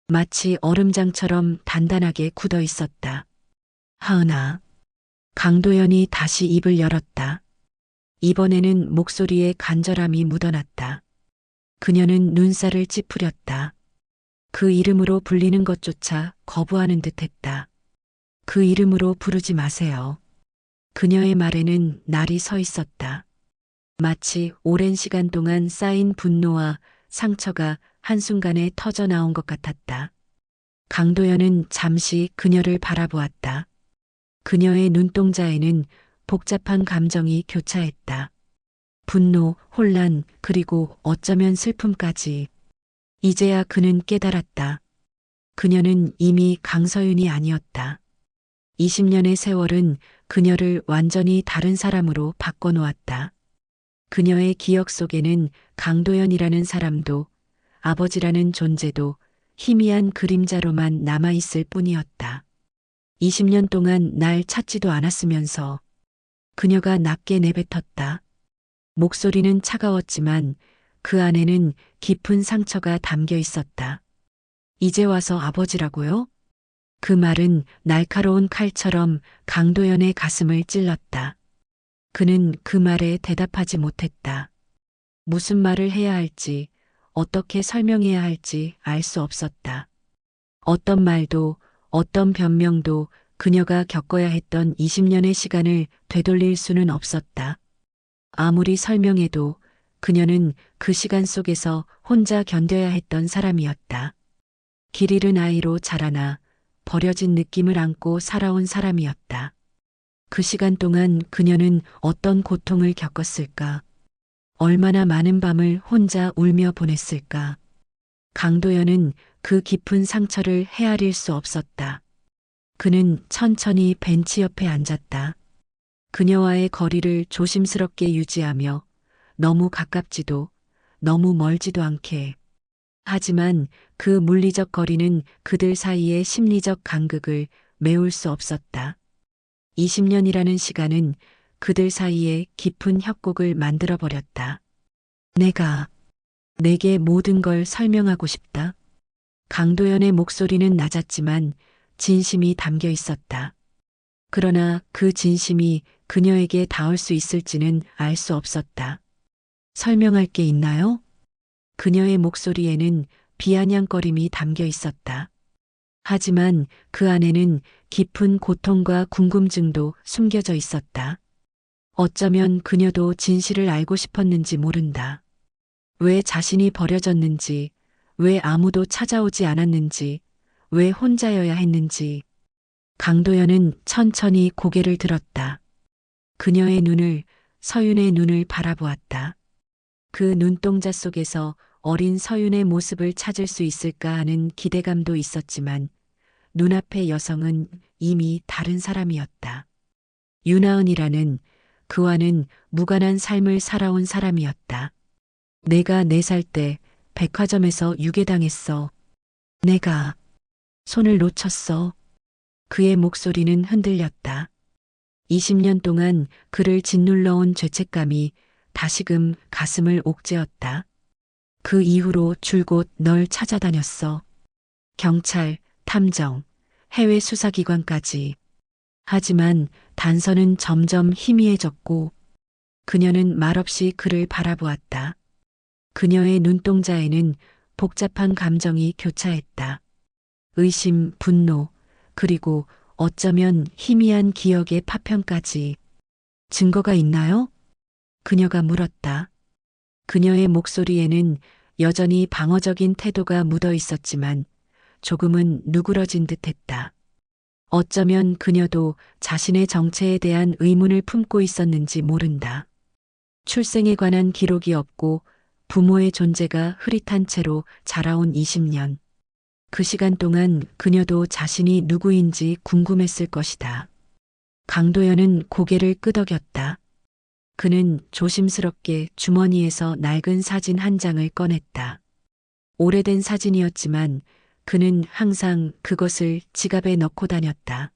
Speaker 1: 마치 얼음장처럼 단단하게 굳어 있었다. 하은아. 강도연이 다시 입을 열었다. 이번에는 목소리에 간절함이 묻어났다. 그녀는 눈살을 찌푸렸다. 그 이름으로 불리는 것조차 거부하는 듯 했다. 그 이름으로 부르지 마세요. 그녀의 말에는 날이 서 있었다. 마치 오랜 시간 동안 쌓인 분노와 상처가 한순간에 터져 나온 것 같았다. 강도연은 잠시 그녀를 바라보았다. 그녀의 눈동자에는 복잡한 감정이 교차했다. 분노, 혼란, 그리고 어쩌면 슬픔까지. 이제야 그는 깨달았다. 그녀는 이미 강서윤이 아니었다. 20년의 세월은 그녀를 완전히 다른 사람으로 바꿔놓았다. 그녀의 기억 속에는 강도연이라는 사람도 아버지라는 존재도 희미한 그림자로만 남아있을 뿐이었다. 20년 동안 날 찾지도 않았으면서 그녀가 낮게 내뱉었다. 목소리는 차가웠지만 그 안에는 깊은 상처가 담겨 있었다. 이제 와서 아버지라고요? 그 말은 날카로운 칼처럼 강도연의 가슴을 찔렀다. 그는 그 말에 대답하지 못했다. 무슨 말을 해야 할지, 어떻게 설명해야 할지 알 수 없었다. 어떤 말도, 어떤 변명도 그녀가 겪어야 했던 20년의 시간을 되돌릴 수는 없었다. 아무리 설명해도 그녀는 그 시간 속에서 혼자 견뎌야 했던 사람이었다. 길 잃은 아이로 자라나 버려진 느낌을 안고 살아온 사람이었다. 그 시간 동안 그녀는 어떤 고통을 겪었을까? 얼마나 많은 밤을 혼자 울며 보냈을까? 강도연은 그 깊은 상처를 헤아릴 수 없었다. 그는 천천히 벤치 옆에 앉았다. 그녀와의 거리를 조심스럽게 유지하며 너무 가깝지도 너무 멀지도 않게. 하지만 그 물리적 거리는 그들 사이의 심리적 간극을 메울 수 없었다. 20년이라는 시간은 그들 사이에 깊은 협곡을 만들어버렸다. 내게 모든 걸 설명하고 싶다. 강도연의 목소리는 낮았지만 진심이 담겨 있었다. 그러나 그 진심이 그녀에게 닿을 수 있을지는 알 수 없었다. 설명할 게 있나요? 그녀의 목소리에는 비아냥거림이 담겨 있었다. 하지만 그 안에는 깊은 고통과 궁금증도 숨겨져 있었다. 어쩌면 그녀도 진실을 알고 싶었는지 모른다. 왜 자신이 버려졌는지, 왜 아무도 찾아오지 않았는지, 왜 혼자여야 했는지. 강도연은 천천히 고개를 들었다. 그녀의 눈을, 서윤의 눈을 바라보았다. 그 눈동자 속에서 어린 서윤의 모습을 찾을 수 있을까 하는 기대감도 있었지만 눈앞의 여성은 이미 다른 사람이었다. 윤하은이라는 그와는 무관한 삶을 살아온 사람이었다. 내가 4살 때 백화점에서 유괴당했어. 내가 손을 놓쳤어. 그의 목소리는 흔들렸다. 20년 동안 그를 짓눌러온 죄책감이 다시금 가슴을 옥죄었다. 그 이후로 줄곧 널 찾아다녔어. 경찰, 탐정, 해외 수사기관까지. 하지만 단서는 점점 희미해졌고 그녀는 말없이 그를 바라보았다. 그녀의 눈동자에는 복잡한 감정이 교차했다. 의심, 분노, 그리고 어쩌면 희미한 기억의 파편까지. 증거가 있나요? 그녀가 물었다. 그녀의 목소리에는 여전히 방어적인 태도가 묻어 있었지만 조금은 누그러진 듯했다. 어쩌면 그녀도 자신의 정체에 대한 의문을 품고 있었는지 모른다. 출생에 관한 기록이 없고 부모의 존재가 흐릿한 채로 자라온 20년. 그 시간 동안 그녀도 자신이 누구인지 궁금했을 것이다. 강도연은 고개를 끄덕였다. 그는 조심스럽게 주머니에서 낡은 사진 한 장을 꺼냈다. 오래된 사진이었지만 그는 항상 그것을 지갑에 넣고 다녔다.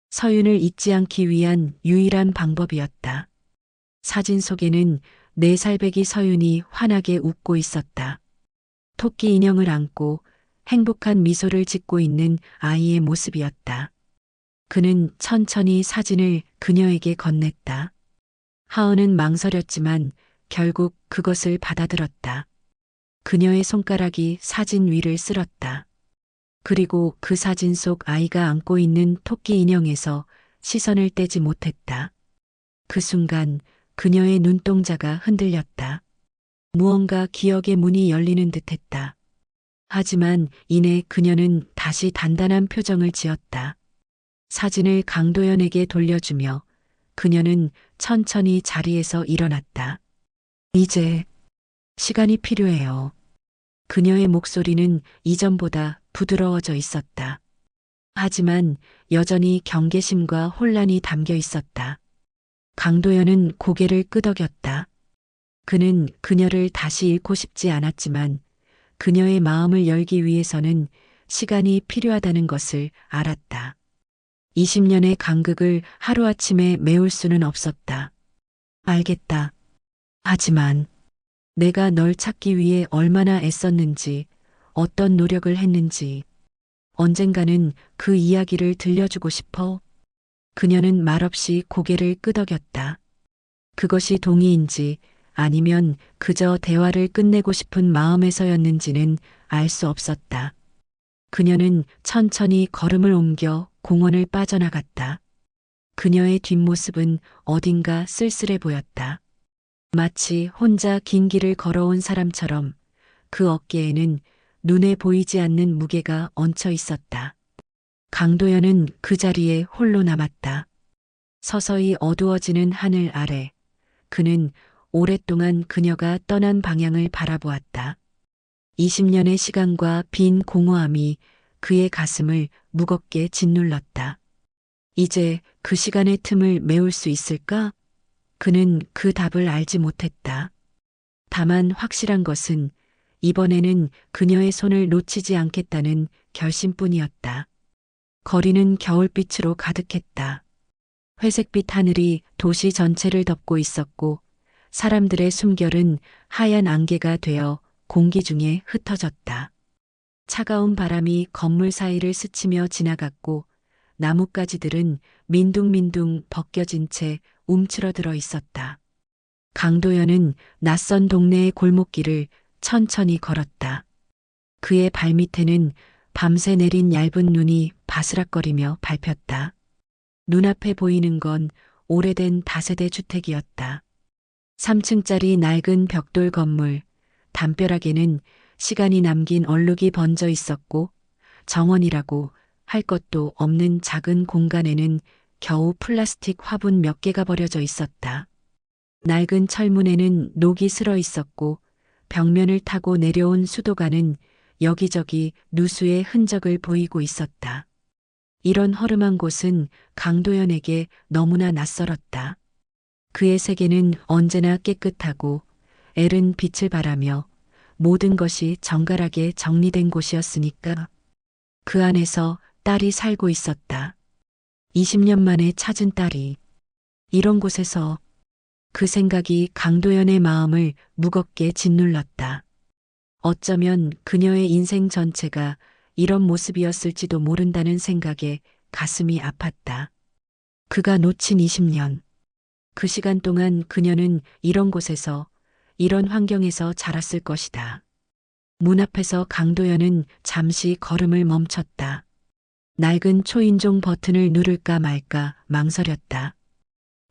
Speaker 1: 서윤을 잊지 않기 위한 유일한 방법이었다. 사진 속에는 4살배기 서윤이 환하게 웃고 있었다. 토끼 인형을 안고 행복한 미소를 짓고 있는 아이의 모습이었다. 그는 천천히 사진을 그녀에게 건넸다. 하은은 망설였지만 결국 그것을 받아들었다. 그녀의 손가락이 사진 위를 쓸었다. 그리고 그 사진 속 아이가 안고 있는 토끼 인형에서 시선을 떼지 못했다. 그 순간 그녀의 눈동자가 흔들렸다. 무언가 기억의 문이 열리는 듯했다. 하지만 이내 그녀는 다시 단단한 표정을 지었다. 사진을 강도연에게 돌려주며 그녀는 천천히 자리에서 일어났다. 이제 시간이 필요해요. 그녀의 목소리는 이전보다 부드러워져 있었다. 하지만 여전히 경계심과 혼란이 담겨 있었다. 강도연은 고개를 끄덕였다. 그는 그녀를 다시 잃고 싶지 않았지만 그녀의 마음을 열기 위해서는 시간이 필요하다는 것을 알았다. 20년의 간극을 하루아침에 메울 수는 없었다. 알겠다. 하지만 내가 널 찾기 위해 얼마나 애썼는지, 어떤 노력을 했는지, 언젠가는 그 이야기를 들려주고 싶어. 그녀는 말없이 고개를 끄덕였다. 그것이 동의인지 아니면 그저 대화를 끝내고 싶은 마음에서였는지는 알 수 없었다. 그녀는 천천히 걸음을 옮겨 공원을 빠져나갔다. 그녀의 뒷모습은 어딘가 쓸쓸해 보였다. 마치 혼자 긴 길을 걸어온 사람처럼 그 어깨에는 눈에 보이지 않는 무게가 얹혀 있었다. 강도연은 그 자리에 홀로 남았다. 서서히 어두워지는 하늘 아래 그는 오랫동안 그녀가 떠난 방향을 바라보았다. 20년의 시간과 빈 공허함이 그의 가슴을 무겁게 짓눌렀다. 이제 그 시간의 틈을 메울 수 있을까? 그는 그 답을 알지 못했다. 다만 확실한 것은 이번에는 그녀의 손을 놓치지 않겠다는 결심뿐이었다. 거리는 겨울빛으로 가득했다. 회색빛 하늘이 도시 전체를 덮고 있었고 사람들의 숨결은 하얀 안개가 되어 공기 중에 흩어졌다. 차가운 바람이 건물 사이를 스치며 지나갔고 나뭇가지들은 민둥민둥 벗겨진 채 움츠러들어 있었다. 강도연은 낯선 동네의 골목길을 천천히 걸었다. 그의 발밑에는 밤새 내린 얇은 눈이 바스락거리며 밟혔다. 눈앞에 보이는 건 오래된 다세대 주택이었다. 3층짜리 낡은 벽돌 건물, 담벼락에는 시간이 남긴 얼룩이 번져 있었고 정원이라고 할 것도 없는 작은 공간에는 겨우 플라스틱 화분 몇 개가 버려져 있었다. 낡은 철문에는 녹이 슬어 있었고 벽면을 타고 내려온 수도관은 여기저기 누수의 흔적을 보이고 있었다. 이런 허름한 곳은 강도연에게 너무나 낯설었다. 그의 세계는 언제나 깨끗하고 애른 빛을 발하며 모든 것이 정갈하게 정리된 곳이었으니까. 그 안에서 딸이 살고 있었다. 20년 만에 찾은 딸이. 이런 곳에서 그 생각이 강도연의 마음을 무겁게 짓눌렀다. 어쩌면 그녀의 인생 전체가 이런 모습이었을지도 모른다는 생각에 가슴이 아팠다. 그가 놓친 20년. 그 시간 동안 그녀는 이런 곳에서, 이런 환경에서 자랐을 것이다. 문 앞에서 강도연은 잠시 걸음을 멈췄다. 낡은 초인종 버튼을 누를까 말까 망설였다.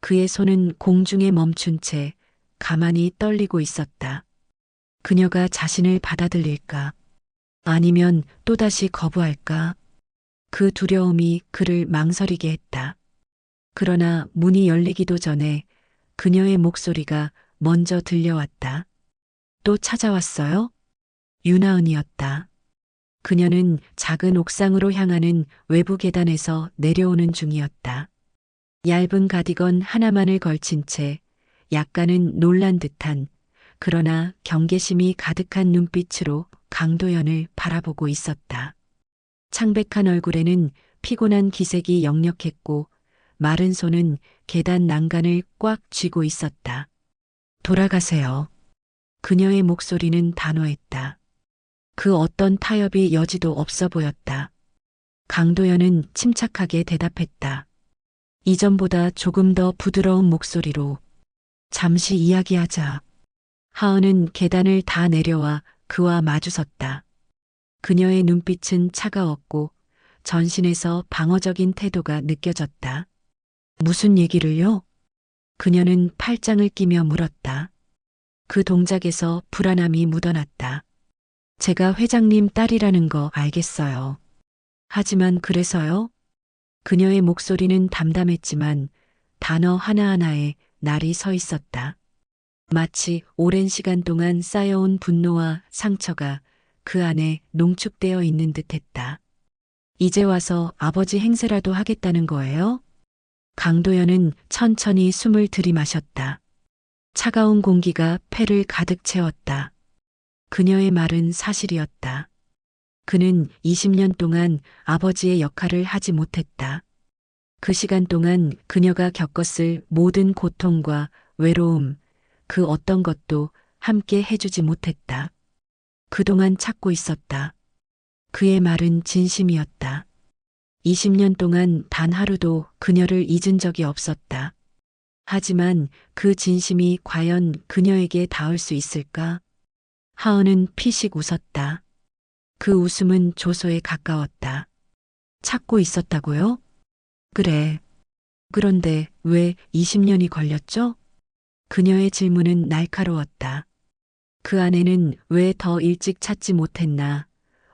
Speaker 1: 그의 손은 공중에 멈춘 채 가만히 떨리고 있었다. 그녀가 자신을 받아들일까? 아니면 또다시 거부할까? 그 두려움이 그를 망설이게 했다. 그러나 문이 열리기도 전에 그녀의 목소리가 먼저 들려왔다. 또 찾아왔어요? 윤하은이었다. 그녀는 작은 옥상으로 향하는 외부 계단에서 내려오는 중이었다. 얇은 가디건 하나만을 걸친 채 약간은 놀란 듯한 그러나 경계심이 가득한 눈빛으로 강도연을 바라보고 있었다. 창백한 얼굴에는 피곤한 기색이 역력했고 마른 손은 계단 난간을 꽉 쥐고 있었다. 돌아가세요. 그녀의 목소리는 단호했다. 그 어떤 타협이 여지도 없어 보였다. 강도연은 침착하게 대답했다. 이전보다 조금 더 부드러운 목소리로 잠시 이야기하자. 하은은 계단을 다 내려와 그와 마주섰다. 그녀의 눈빛은 차가웠고 전신에서 방어적인 태도가 느껴졌다. 무슨 얘기를요? 그녀는 팔짱을 끼며 물었다. 그 동작에서 불안함이 묻어났다. 제가 회장님 딸이라는 거 알겠어요. 하지만 그래서요? 그녀의 목소리는 담담했지만 단어 하나하나에 날이 서 있었다. 마치 오랜 시간 동안 쌓여온 분노와 상처가 그 안에 농축되어 있는 듯 했다. 이제 와서 아버지 행세라도 하겠다는 거예요? 강도연은 천천히 숨을 들이마셨다. 차가운 공기가 폐를 가득 채웠다. 그녀의 말은 사실이었다. 그는 20년 동안 아버지의 역할을 하지 못했다. 그 시간 동안 그녀가 겪었을 모든 고통과 외로움, 그 어떤 것도 함께 해주지 못했다. 그동안 찾고 있었다. 그의 말은 진심이었다. 20년 동안 단 하루도 그녀를 잊은 적이 없었다. 하지만 그 진심이 과연 그녀에게 닿을 수 있을까? 하은은 피식 웃었다. 그 웃음은 조소에 가까웠다. 찾고 있었다고요? 그래. 그런데 왜 20년이 걸렸죠? 그녀의 질문은 날카로웠다. 그 안에는 왜 더 일찍 찾지 못했나?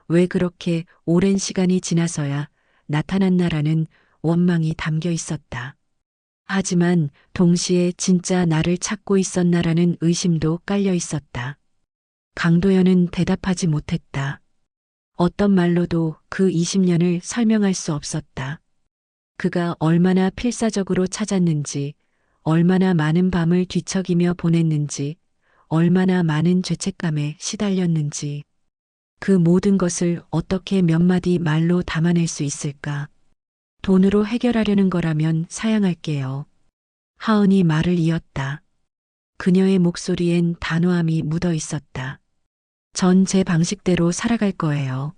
Speaker 1: 왜 그렇게 오랜 시간이 지나서야 나타났나라는 원망이 담겨 있었다. 하지만 동시에 진짜 나를 찾고 있었나라는 의심도 깔려 있었다. 강도연은 대답하지 못했다. 어떤 말로도 그 20년을 설명할 수 없었다. 그가 얼마나 필사적으로 찾았는지, 얼마나 많은 밤을 뒤척이며 보냈는지, 얼마나 많은 죄책감에 시달렸는지, 그 모든 것을 어떻게 몇 마디 말로 담아낼 수 있을까? 돈으로 해결하려는 거라면 사양할게요. 하은이 말을 이었다. 그녀의 목소리엔 단호함이 묻어 있었다. 전 제 방식대로 살아갈 거예요.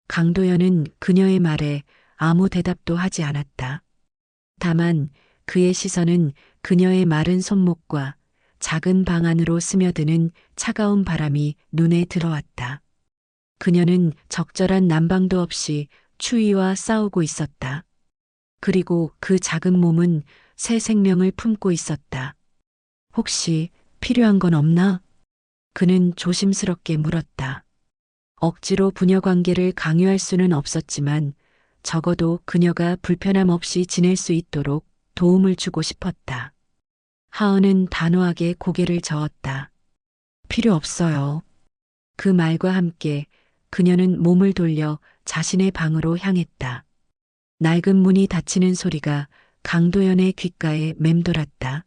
Speaker 1: 강도연은 그녀의 말에 아무 대답도 하지 않았다. 다만 그의 시선은 그녀의 마른 손목과 작은 방 안으로 스며드는 차가운 바람이 눈에 들어왔다. 그녀는 적절한 난방도 없이 추위와 싸우고 있었다. 그리고 그 작은 몸은 새 생명을 품고 있었다. 혹시 필요한 건 없나? 그는 조심스럽게 물었다. 억지로 부녀 관계를 강요할 수는 없었지만 적어도 그녀가 불편함 없이 지낼 수 있도록 도움을 주고 싶었다. 하은은 단호하게 고개를 저었다. 필요 없어요. 그 말과 함께 그녀는 몸을 돌려 자신의 방으로 향했다. 낡은 문이 닫히는 소리가 강도연의 귓가에 맴돌았다.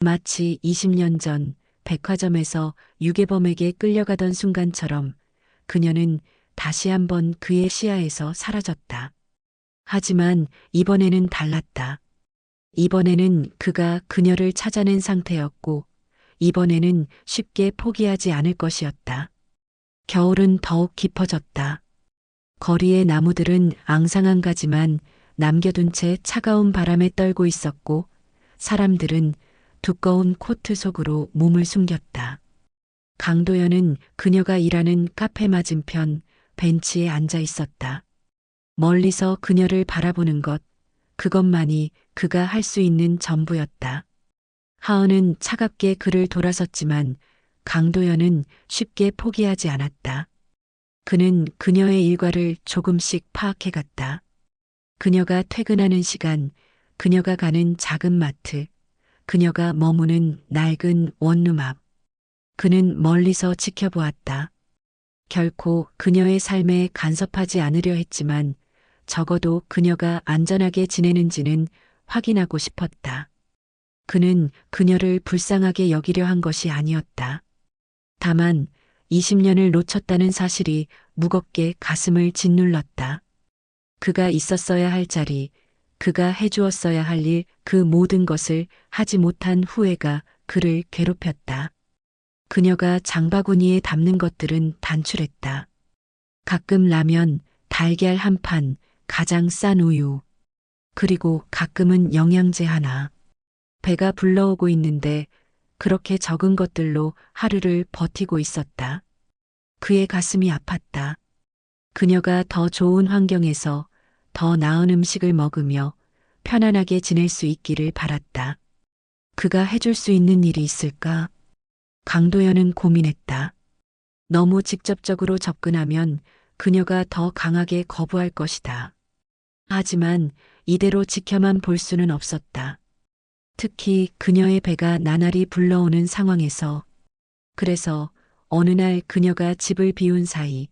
Speaker 1: 마치 20년 전 백화점에서 유괴범에게 끌려가던 순간처럼 그녀는 다시 한번 그의 시야에서 사라졌다. 하지만 이번에는 달랐다. 이번에는 그가 그녀를 찾아낸 상태였고, 이번에는 쉽게 포기하지 않을 것이었다. 겨울은 더욱 깊어졌다. 거리의 나무들은 앙상한 가지만 남겨둔 채 차가운 바람에 떨고 있었고, 사람들은 두꺼운 코트 속으로 몸을 숨겼다. 강도연은 그녀가 일하는 카페 맞은편 벤치에 앉아 있었다. 멀리서 그녀를 바라보는 것, 그것만이 그가 할 수 있는 전부였다. 하은은 차갑게 그를 돌아섰지만 강도연은 쉽게 포기하지 않았다. 그는 그녀의 일과를 조금씩 파악해갔다. 그녀가 퇴근하는 시간, 그녀가 가는 작은 마트, 그녀가 머무는 낡은 원룸 앞. 그는 멀리서 지켜보았다. 결코 그녀의 삶에 간섭하지 않으려 했지만 적어도 그녀가 안전하게 지내는지는 확인하고 싶었다. 그는 그녀를 불쌍하게 여기려 한 것이 아니었다. 다만 20년을 놓쳤다는 사실이 무겁게 가슴을 짓눌렀다. 그가 있었어야 할 자리, 그가 해주었어야 할 일, 그 모든 것을 하지 못한 후회가 그를 괴롭혔다. 그녀가 장바구니에 담는 것들은 단출했다. 가끔 라면, 달걀 한 판, 가장 싼 우유. 그리고 가끔은 영양제 하나. 배가 불러오고 있는데 그렇게 적은 것들로 하루를 버티고 있었다. 그의 가슴이 아팠다. 그녀가 더 좋은 환경에서 더 나은 음식을 먹으며 편안하게 지낼 수 있기를 바랐다. 그가 해줄 수 있는 일이 있을까? 강도연은 고민했다. 너무 직접적으로 접근하면 그녀가 더 강하게 거부할 것이다. 하지만 이대로 지켜만 볼 수는 없었다. 특히 그녀의 배가 나날이 불러오는 상황에서. 그래서 어느 날 그녀가 집을 비운 사이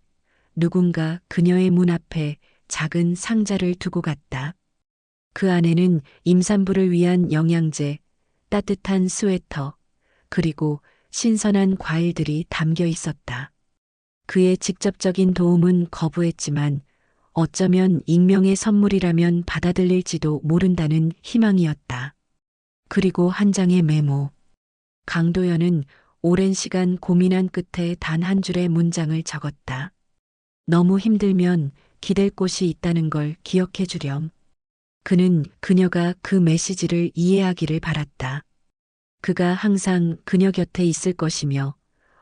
Speaker 1: 누군가 그녀의 문 앞에 작은 상자를 두고 갔다. 그 안에는 임산부를 위한 영양제, 따뜻한 스웨터, 그리고 신선한 과일들이 담겨 있었다. 그의 직접적인 도움은 거부했지만 어쩌면 익명의 선물이라면 받아들일지도 모른다는 희망이었다. 그리고 한 장의 메모. 강도연은 오랜 시간 고민한 끝에 단 한 줄의 문장을 적었다. 너무 힘들면 기댈 곳이 있다는 걸 기억해 주렴. 그는 그녀가 그 메시지를 이해하기를 바랐다. 그가 항상 그녀 곁에 있을 것이며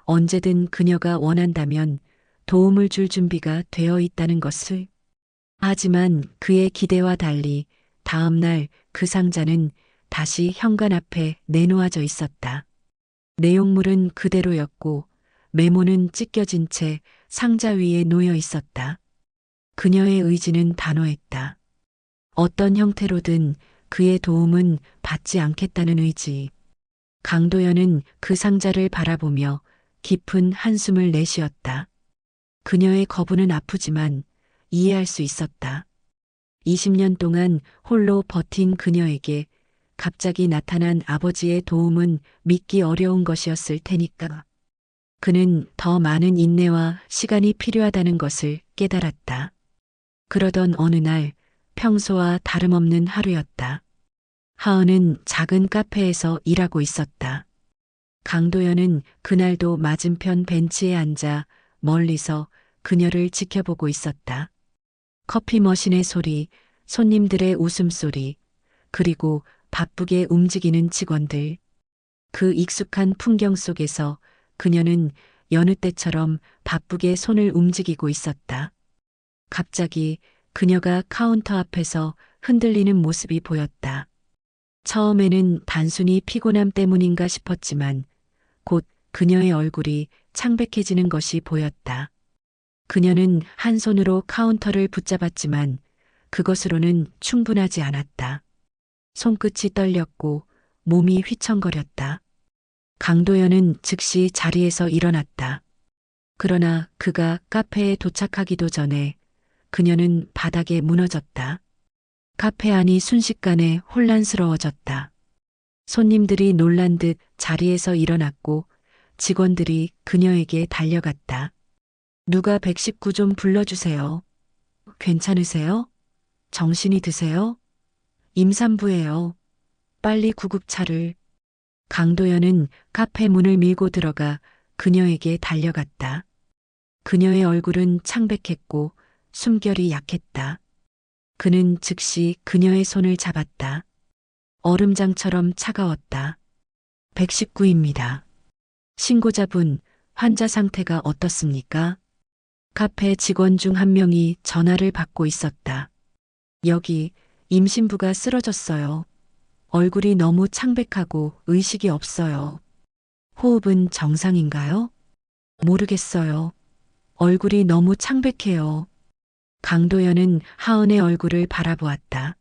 Speaker 1: 언제든 그녀가 원한다면 도움을 줄 준비가 되어 있다는 것을. 하지만 그의 기대와 달리 다음 날 그 상자는 다시 현관 앞에 내놓아져 있었다. 내용물은 그대로였고 메모는 찢겨진 채 상자 위에 놓여 있었다. 그녀의 의지는 단호했다. 어떤 형태로든 그의 도움은 받지 않겠다는 의지. 강도연은 그 상자를 바라보며 깊은 한숨을 내쉬었다. 그녀의 거부는 아프지만 이해할 수 있었다. 20년 동안 홀로 버틴 그녀에게 갑자기 나타난 아버지의 도움은 믿기 어려운 것이었을 테니까. 그는 더 많은 인내와 시간이 필요하다는 것을 깨달았다. 그러던 어느 날 평소와 다름없는 하루였다. 하은은 작은 카페에서 일하고 있었다. 강도연은 그날도 맞은편 벤치에 앉아 멀리서 그녀를 지켜보고 있었다. 커피 머신의 소리, 손님들의 웃음소리, 그리고 바쁘게 움직이는 직원들. 그 익숙한 풍경 속에서 그녀는 여느 때처럼 바쁘게 손을 움직이고 있었다. 갑자기 그녀가 카운터 앞에서 흔들리는 모습이 보였다. 처음에는 단순히 피곤함 때문인가 싶었지만 곧 그녀의 얼굴이 창백해지는 것이 보였다. 그녀는 한 손으로 카운터를 붙잡았지만 그것으로는 충분하지 않았다. 손끝이 떨렸고 몸이 휘청거렸다. 강도연은 즉시 자리에서 일어났다. 그러나 그가 카페에 도착하기도 전에 그녀는 바닥에 무너졌다. 카페 안이 순식간에 혼란스러워졌다. 손님들이 놀란 듯 자리에서 일어났고 직원들이 그녀에게 달려갔다. 누가 119 좀 불러주세요. 괜찮으세요? 정신이 드세요? 임산부예요. 빨리 구급차를. 강도연은 카페 문을 밀고 들어가 그녀에게 달려갔다. 그녀의 얼굴은 창백했고 숨결이 약했다. 그는 즉시 그녀의 손을 잡았다. 얼음장처럼 차가웠다. 119입니다. 신고자분, 환자 상태가 어떻습니까? 카페 직원 중 한 명이 전화를 받고 있었다. 여기 임신부가 쓰러졌어요. 얼굴이 너무 창백하고 의식이 없어요. 호흡은 정상인가요? 모르겠어요. 얼굴이 너무 창백해요. 강도연은 하은의 얼굴을 바라보았다.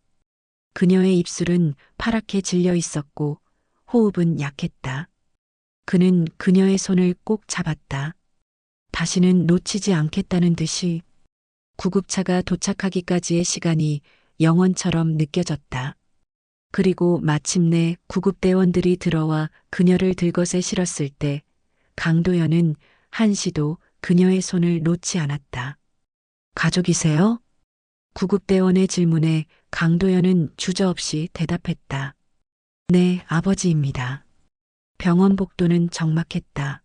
Speaker 1: 그녀의 입술은 파랗게 질려 있었고 호흡은 약했다. 그는 그녀의 손을 꼭 잡았다. 다시는 놓치지 않겠다는 듯이. 구급차가 도착하기까지의 시간이 영원처럼 느껴졌다. 그리고 마침내 구급대원들이 들어와 그녀를 들것에 실었을 때 강도연은 한시도 그녀의 손을 놓지 않았다. 가족이세요? 구급대원의 질문에 강도연은 주저없이 대답했다. 네, 아버지입니다. 병원 복도는 적막했다.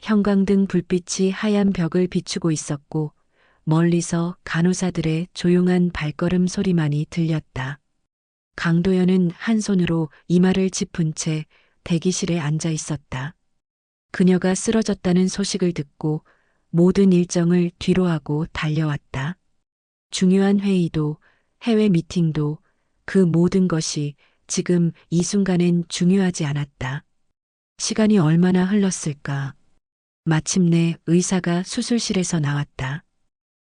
Speaker 1: 형광등 불빛이 하얀 벽을 비추고 있었고 멀리서 간호사들의 조용한 발걸음 소리만이 들렸다. 강도연은 한 손으로 이마를 짚은 채 대기실에 앉아 있었다. 그녀가 쓰러졌다는 소식을 듣고 모든 일정을 뒤로하고 달려왔다. 중요한 회의도 해외 미팅도 그 모든 것이 지금 이 순간엔 중요하지 않았다. 시간이 얼마나 흘렀을까? 마침내 의사가 수술실에서 나왔다.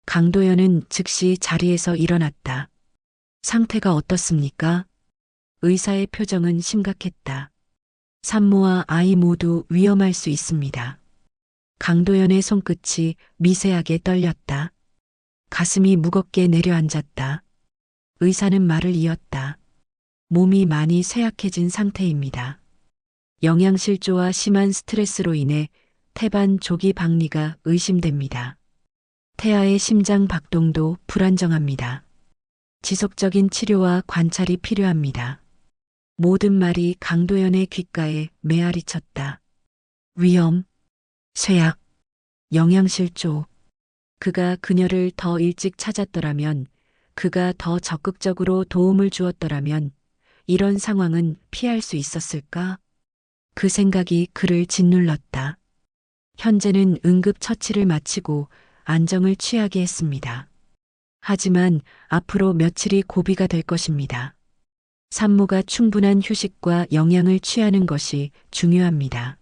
Speaker 1: 강도연은 즉시 자리에서 일어났다. 상태가 어떻습니까? 의사의 표정은 심각했다. 산모와 아이 모두 위험할 수 있습니다. 강도연의 손끝이 미세하게 떨렸다. 가슴이 무겁게 내려앉았다. 의사는 말을 이었다. 몸이 많이 쇠약해진 상태입니다. 영양실조와 심한 스트레스로 인해 태반 조기 박리가 의심됩니다. 태아의 심장 박동도 불안정합니다. 지속적인 치료와 관찰이 필요합니다. 모든 말이 강도연의 귓가에 메아리 쳤다. 위험, 쇠약, 영양실조. 그가 그녀를 더 일찍 찾았더라면, 그가 더 적극적으로 도움을 주었더라면, 이런 상황은 피할 수 있었을까? 그 생각이 그를 짓눌렀다. 현재는 응급처치를 마치고 안정을 취하게 했습니다. 하지만 앞으로 며칠이 고비가 될 것입니다. 산모가 충분한 휴식과 영양을 취하는 것이 중요합니다.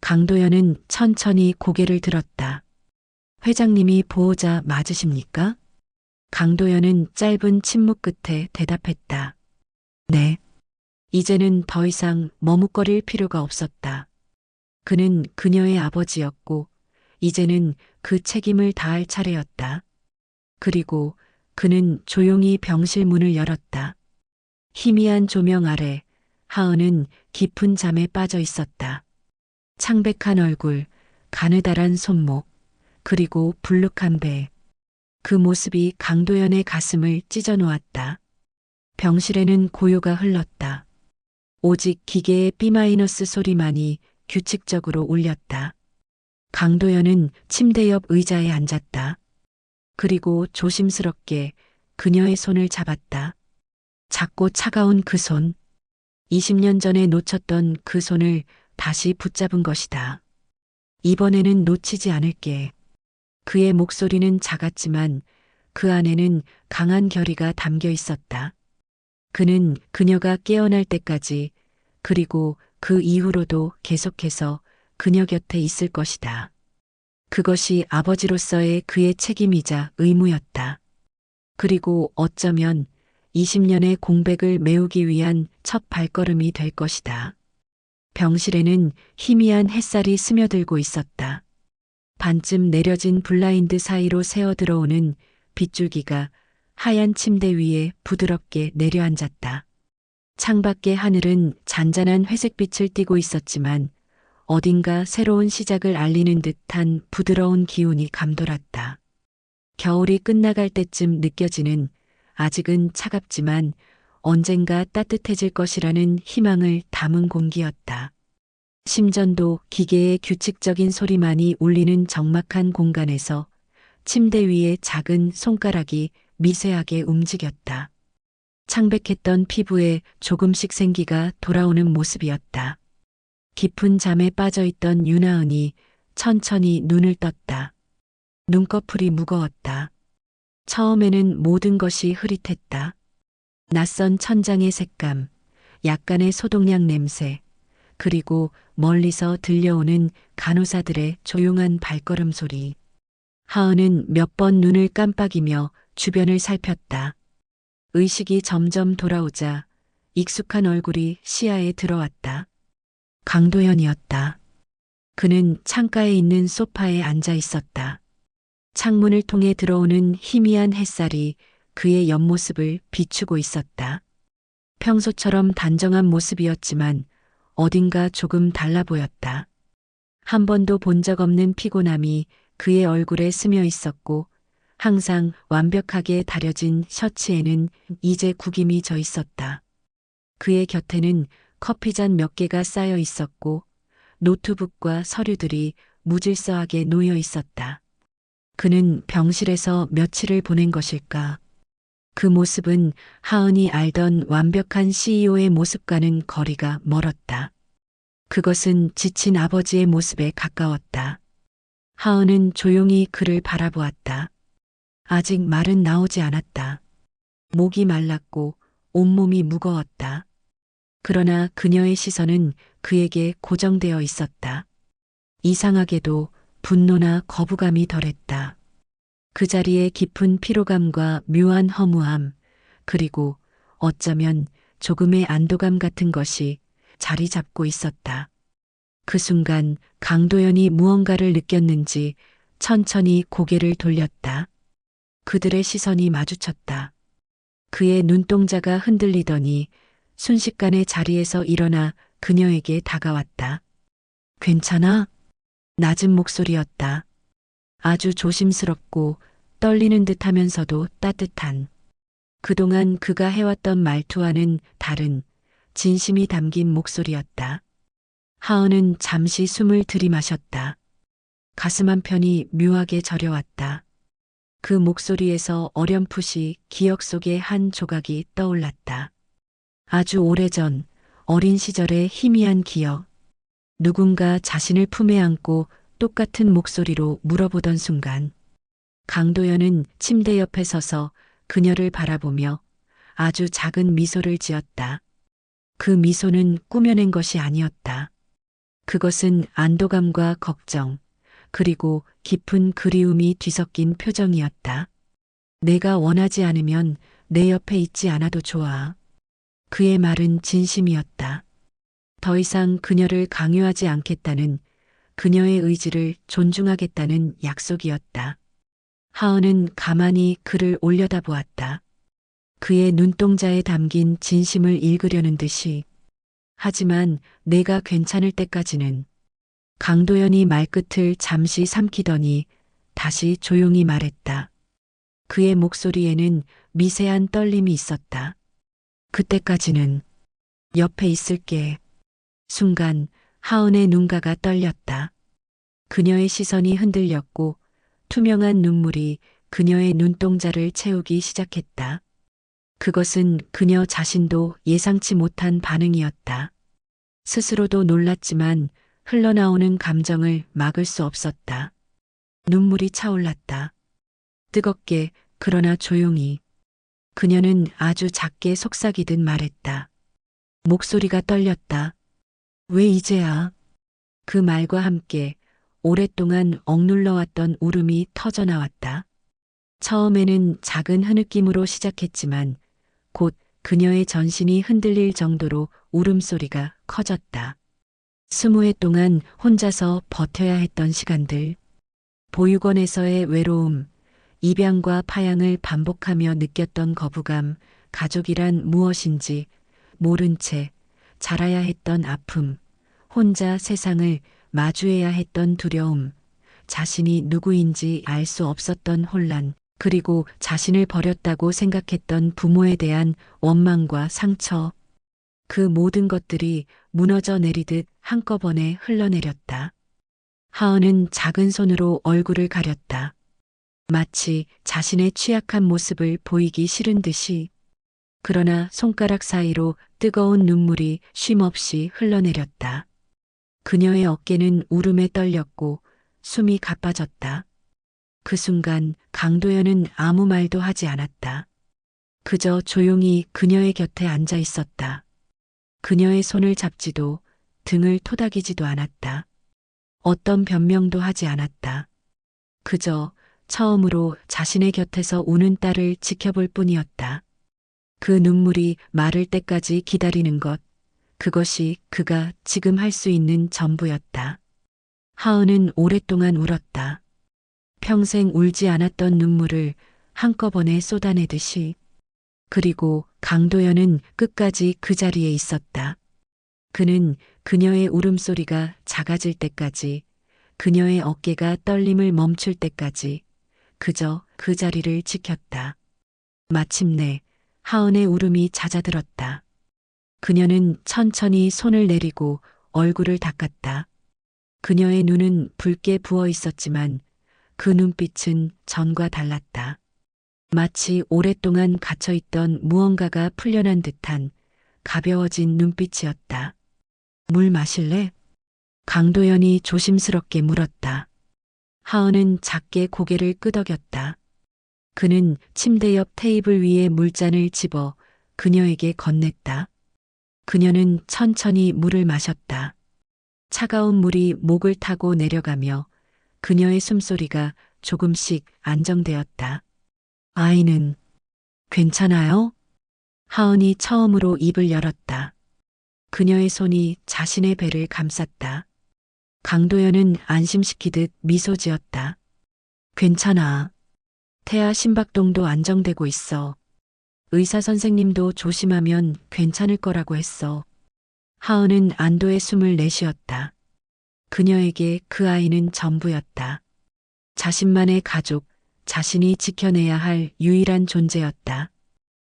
Speaker 1: 강도연은 천천히 고개를 들었다. 회장님이 보호자 맞으십니까? 강도연은 짧은 침묵 끝에 대답했다. 네. 이제는 더 이상 머뭇거릴 필요가 없었다. 그는 그녀의 아버지였고, 이제는 그 책임을 다할 차례였다. 그리고 그는 조용히 병실 문을 열었다. 희미한 조명 아래 하은은 깊은 잠에 빠져 있었다. 창백한 얼굴, 가느다란 손목, 그리고 불룩한 배. 그 모습이 강도연의 가슴을 찢어 놓았다. 병실에는 고요가 흘렀다. 오직 기계의 B- 소리만이 규칙적으로 울렸다. 강도연은 침대 옆 의자에 앉았다. 그리고 조심스럽게 그녀의 손을 잡았다. 작고 차가운 그 손. 20년 전에 놓쳤던 그 손을 다시 붙잡은 것이다. 이번에는 놓치지 않을게. 그의 목소리는 작았지만 그 안에는 강한 결의가 담겨 있었다. 그는 그녀가 깨어날 때까지 그리고 그 이후로도 계속해서 그녀 곁에 있을 것이다. 그것이 아버지로서의 그의 책임이자 의무였다. 그리고 어쩌면 20년의 공백을 메우기 위한 첫 발걸음이 될 것이다. 병실에는 희미한 햇살이 스며들고 있었다. 반쯤 내려진 블라인드 사이로 새어 들어오는 빗줄기가 하얀 침대 위에 부드럽게 내려앉았다. 창밖의 하늘은 잔잔한 회색빛을 띠고 있었지만 어딘가 새로운 시작을 알리는 듯한 부드러운 기운이 감돌았다. 겨울이 끝나갈 때쯤 느껴지는 아직은 차갑지만 언젠가 따뜻해질 것이라는 희망을 담은 공기였다. 심전도 기계의 규칙적인 소리만이 울리는 적막한 공간에서 침대 위에 작은 손가락이 미세하게 움직였다. 창백했던 피부에 조금씩 생기가 돌아오는 모습이었다. 깊은 잠에 빠져있던 윤하은이 천천히 눈을 떴다. 눈꺼풀이 무거웠다. 처음에는 모든 것이 흐릿했다. 낯선 천장의 색감, 약간의 소독약 냄새, 그리고 멀리서 들려오는 간호사들의 조용한 발걸음 소리. 하은은 몇 번 눈을 깜빡이며 주변을 살폈다. 의식이 점점 돌아오자 익숙한 얼굴이 시야에 들어왔다. 강도연이었다. 그는 창가에 있는 소파에 앉아 있었다. 창문을 통해 들어오는 희미한 햇살이 그의 옆모습을 비추고 있었다. 평소처럼 단정한 모습이었지만 어딘가 조금 달라 보였다. 한 번도 본 적 없는 피곤함이 그의 얼굴에 스며 있었고 항상 완벽하게 다려진 셔츠에는 이제 구김이 져 있었다. 그의 곁에는 커피잔 몇 개가 쌓여 있었고 노트북과 서류들이 무질서하게 놓여 있었다. 그는 병실에서 며칠을 보낸 것일까? 그 모습은 하은이 알던 완벽한 CEO의 모습과는 거리가 멀었다. 그것은 지친 아버지의 모습에 가까웠다. 하은은 조용히 그를 바라보았다. 아직 말은 나오지 않았다. 목이 말랐고 온몸이 무거웠다. 그러나 그녀의 시선은 그에게 고정되어 있었다. 이상하게도 분노나 거부감이 덜했다. 그 자리에 깊은 피로감과 묘한 허무함, 그리고 어쩌면 조금의 안도감 같은 것이 자리 잡고 있었다. 그 순간 강도연이 무언가를 느꼈는지 천천히 고개를 돌렸다. 그들의 시선이 마주쳤다. 그의 눈동자가 흔들리더니 순식간에 자리에서 일어나 그녀에게 다가왔다. 괜찮아? 낮은 목소리였다. 아주 조심스럽고 떨리는 듯 하면서도 따뜻한. 그동안 그가 해왔던 말투와는 다른 진심이 담긴 목소리였다. 하은은 잠시 숨을 들이마셨다. 가슴 한편이 묘하게 저려왔다. 그 목소리에서 어렴풋이 기억 속의 한 조각이 떠올랐다. 아주 오래전 어린 시절의 희미한 기억. 누군가 자신을 품에 안고 똑같은 목소리로 물어보던 순간 강도연은 침대 옆에 서서 그녀를 바라보며 아주 작은 미소를 지었다. 그 미소는 꾸며낸 것이 아니었다. 그것은 안도감과 걱정, 그리고 깊은 그리움이 뒤섞인 표정이었다. 내가 원하지 않으면 내 옆에 있지 않아도 좋아. 그의 말은 진심이었다. 더 이상 그녀를 강요하지 않겠다는 그녀의 의지를 존중하겠다는 약속이었다. 하은은 가만히 그를 올려다보았다. 그의 눈동자에 담긴 진심을 읽으려는 듯이. 하지만 내가 괜찮을 때까지는. 강도연이 말끝을 잠시 삼키더니 다시 조용히 말했다. 그의 목소리에는 미세한 떨림이 있었다. 그때까지는 옆에 있을게. 순간 하은의 눈가가 떨렸다. 그녀의 시선이 흔들렸고 투명한 눈물이 그녀의 눈동자를 채우기 시작했다. 그것은 그녀 자신도 예상치 못한 반응이었다. 스스로도 놀랐지만 흘러나오는 감정을 막을 수 없었다. 눈물이 차올랐다. 뜨겁게 그러나 조용히. 그녀는 아주 작게 속삭이듯 말했다. 목소리가 떨렸다. 왜 이제야? 그 말과 함께 오랫동안 억눌러왔던 울음이 터져나왔다. 처음에는 작은 흐느낌으로 시작했지만 곧 그녀의 전신이 흔들릴 정도로 울음소리가 커졌다. 20해 동안 혼자서 버텨야 했던 시간들. 보육원에서의 외로움, 입양과 파양을 반복하며 느꼈던 거부감, 가족이란 무엇인지 모른 채 자라야 했던 아픔, 혼자 세상을 마주해야 했던 두려움, 자신이 누구인지 알 수 없었던 혼란, 그리고 자신을 버렸다고 생각했던 부모에 대한 원망과 상처. 그 모든 것들이 무너져 내리듯 한꺼번에 흘러내렸다. 하은은 작은 손으로 얼굴을 가렸다. 마치 자신의 취약한 모습을 보이기 싫은 듯이. 그러나 손가락 사이로 뜨거운 눈물이 쉼없이 흘러내렸다. 그녀의 어깨는 울음에 떨렸고 숨이 가빠졌다. 그 순간 강도연은 아무 말도 하지 않았다. 그저 조용히 그녀의 곁에 앉아 있었다. 그녀의 손을 잡지도 등을 토닥이지도 않았다. 어떤 변명도 하지 않았다. 그저 처음으로 자신의 곁에서 우는 딸을 지켜볼 뿐이었다. 그 눈물이 마를 때까지 기다리는 것, 그것이 그가 지금 할 수 있는 전부였다. 하은은 오랫동안 울었다. 평생 울지 않았던 눈물을 한꺼번에 쏟아내듯이. 그리고 강도연은 끝까지 그 자리에 있었다. 그는 그녀의 울음소리가 작아질 때까지, 그녀의 어깨가 떨림을 멈출 때까지 그저 그 자리를 지켰다. 마침내 하은의 울음이 잦아들었다. 그녀는 천천히 손을 내리고 얼굴을 닦았다. 그녀의 눈은 붉게 부어 있었지만 그 눈빛은 전과 달랐다. 마치 오랫동안 갇혀있던 무언가가 풀려난 듯한 가벼워진 눈빛이었다. 물 마실래? 강도연이 조심스럽게 물었다. 하은은 작게 고개를 끄덕였다. 그는 침대 옆 테이블 위에 물잔을 집어 그녀에게 건넸다. 그녀는 천천히 물을 마셨다. 차가운 물이 목을 타고 내려가며 그녀의 숨소리가 조금씩 안정되었다. 아이는 괜찮아요? 하은이 처음으로 입을 열었다. 그녀의 손이 자신의 배를 감쌌다. 강도연은 안심시키듯 미소 지었다. 괜찮아. 태아 심박동도 안정되고 있어. 의사 선생님도 조심하면 괜찮을 거라고 했어. 하은은 안도의 숨을 내쉬었다. 그녀에게 그 아이는 전부였다. 자신만의 가족, 자신이 지켜내야 할 유일한 존재였다.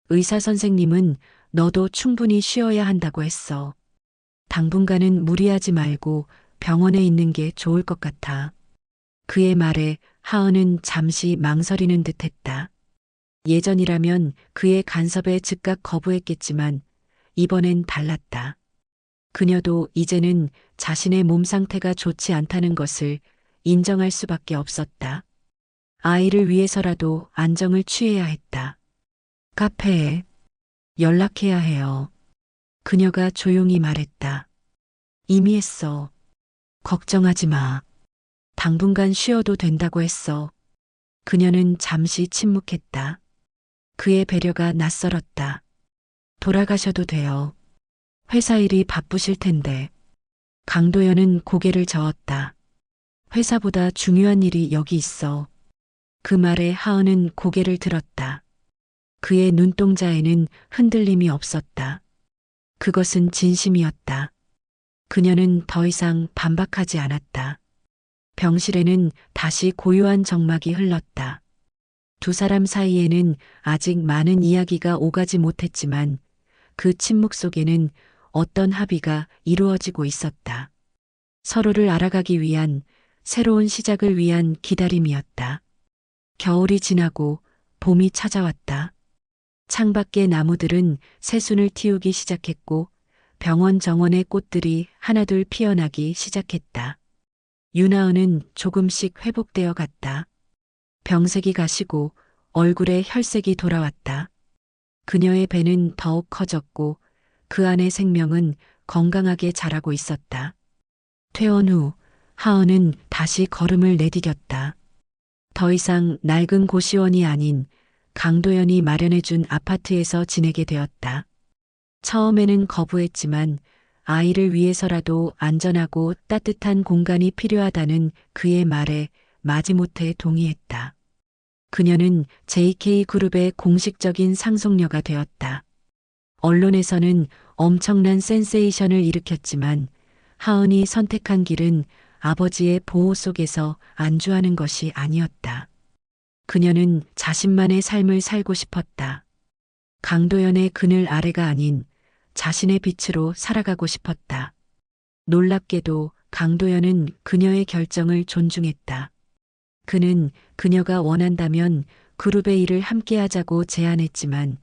Speaker 1: 의사 선생님은 너도 충분히 쉬어야 한다고 했어. 당분간은 무리하지 말고 병원에 있는 게 좋을 것 같아. 그의 말에 하은은 잠시 망설이는 듯했다. 예전이라면 그의 간섭에 즉각 거부했겠지만 이번엔 달랐다. 그녀도 이제는 자신의 몸 상태가 좋지 않다는 것을 인정할 수밖에 없었다. 아이를 위해서라도 안정을 취해야 했다. 카페에 연락해야 해요. 그녀가 조용히 말했다. 이미 했어. 걱정하지 마. 당분간 쉬어도 된다고 했어. 그녀는 잠시 침묵했다. 그의 배려가 낯설었다. 돌아가셔도 돼요. 회사 일이 바쁘실 텐데. 강도연은 고개를 저었다. 회사보다 중요한 일이 여기 있어. 그 말에 하은은 고개를 들었다. 그의 눈동자에는 흔들림이 없었다. 그것은 진심이었다. 그녀는 더 이상 반박하지 않았다. 병실에는 다시 고요한 정막이 흘렀다. 두 사람 사이에는 아직 많은 이야기가 오가지 못했지만 그 침묵 속에는 어떤 합의가 이루어지고 있었다. 서로를 알아가기 위한 새로운 시작을 위한 기다림이었다. 겨울이 지나고 봄이 찾아왔다. 창밖의 나무들은 새순을 틔우기 시작했고 병원 정원의 꽃들이 하나둘 피어나기 시작했다. 윤하은은 조금씩 회복되어 갔다. 병색이 가시고 얼굴에 혈색이 돌아왔다. 그녀의 배는 더욱 커졌고 그 안의 생명은 건강하게 자라고 있었다. 퇴원 후 하은은 다시 걸음을 내디뎠다. 더 이상 낡은 고시원이 아닌 강도연이 마련해준 아파트에서 지내게 되었다. 처음에는 거부했지만 아이를 위해서라도 안전하고 따뜻한 공간이 필요하다는 그의 말에 마지못해 동의했다. 그녀는 JK그룹의 공식적인 상속녀가 되었다. 언론에서는 엄청난 센세이션을 일으켰지만 하은이 선택한 길은 아버지의 보호 속에서 안주하는 것이 아니었다. 그녀는 자신만의 삶을 살고 싶었다. 강도연의 그늘 아래가 아닌 자신의 빛으로 살아가고 싶었다. 놀랍게도 강도연은 그녀의 결정을 존중했다. 그는 그녀가 원한다면 그룹의 일을 함께 하자고 제안했지만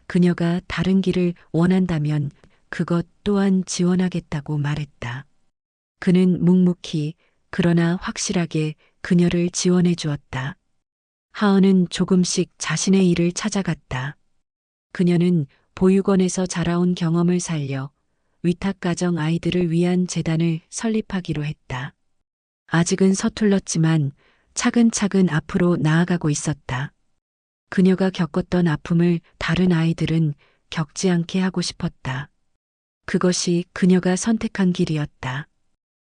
Speaker 1: 그녀가 다른 길을 원한다면 그것 또한 지원하겠다고 말했다. 그는 묵묵히 그러나 확실하게 그녀를 지원해 주었다. 하은은 조금씩 자신의 일을 찾아갔다. 그녀는 보육원에서 자라온 경험을 살려 위탁가정 아이들을 위한 재단을 설립하기로 했다. 아직은 서툴렀지만 차근차근 앞으로 나아가고 있었다. 그녀가 겪었던 아픔을 다른 아이들은 겪지 않게 하고 싶었다. 그것이 그녀가 선택한 길이었다.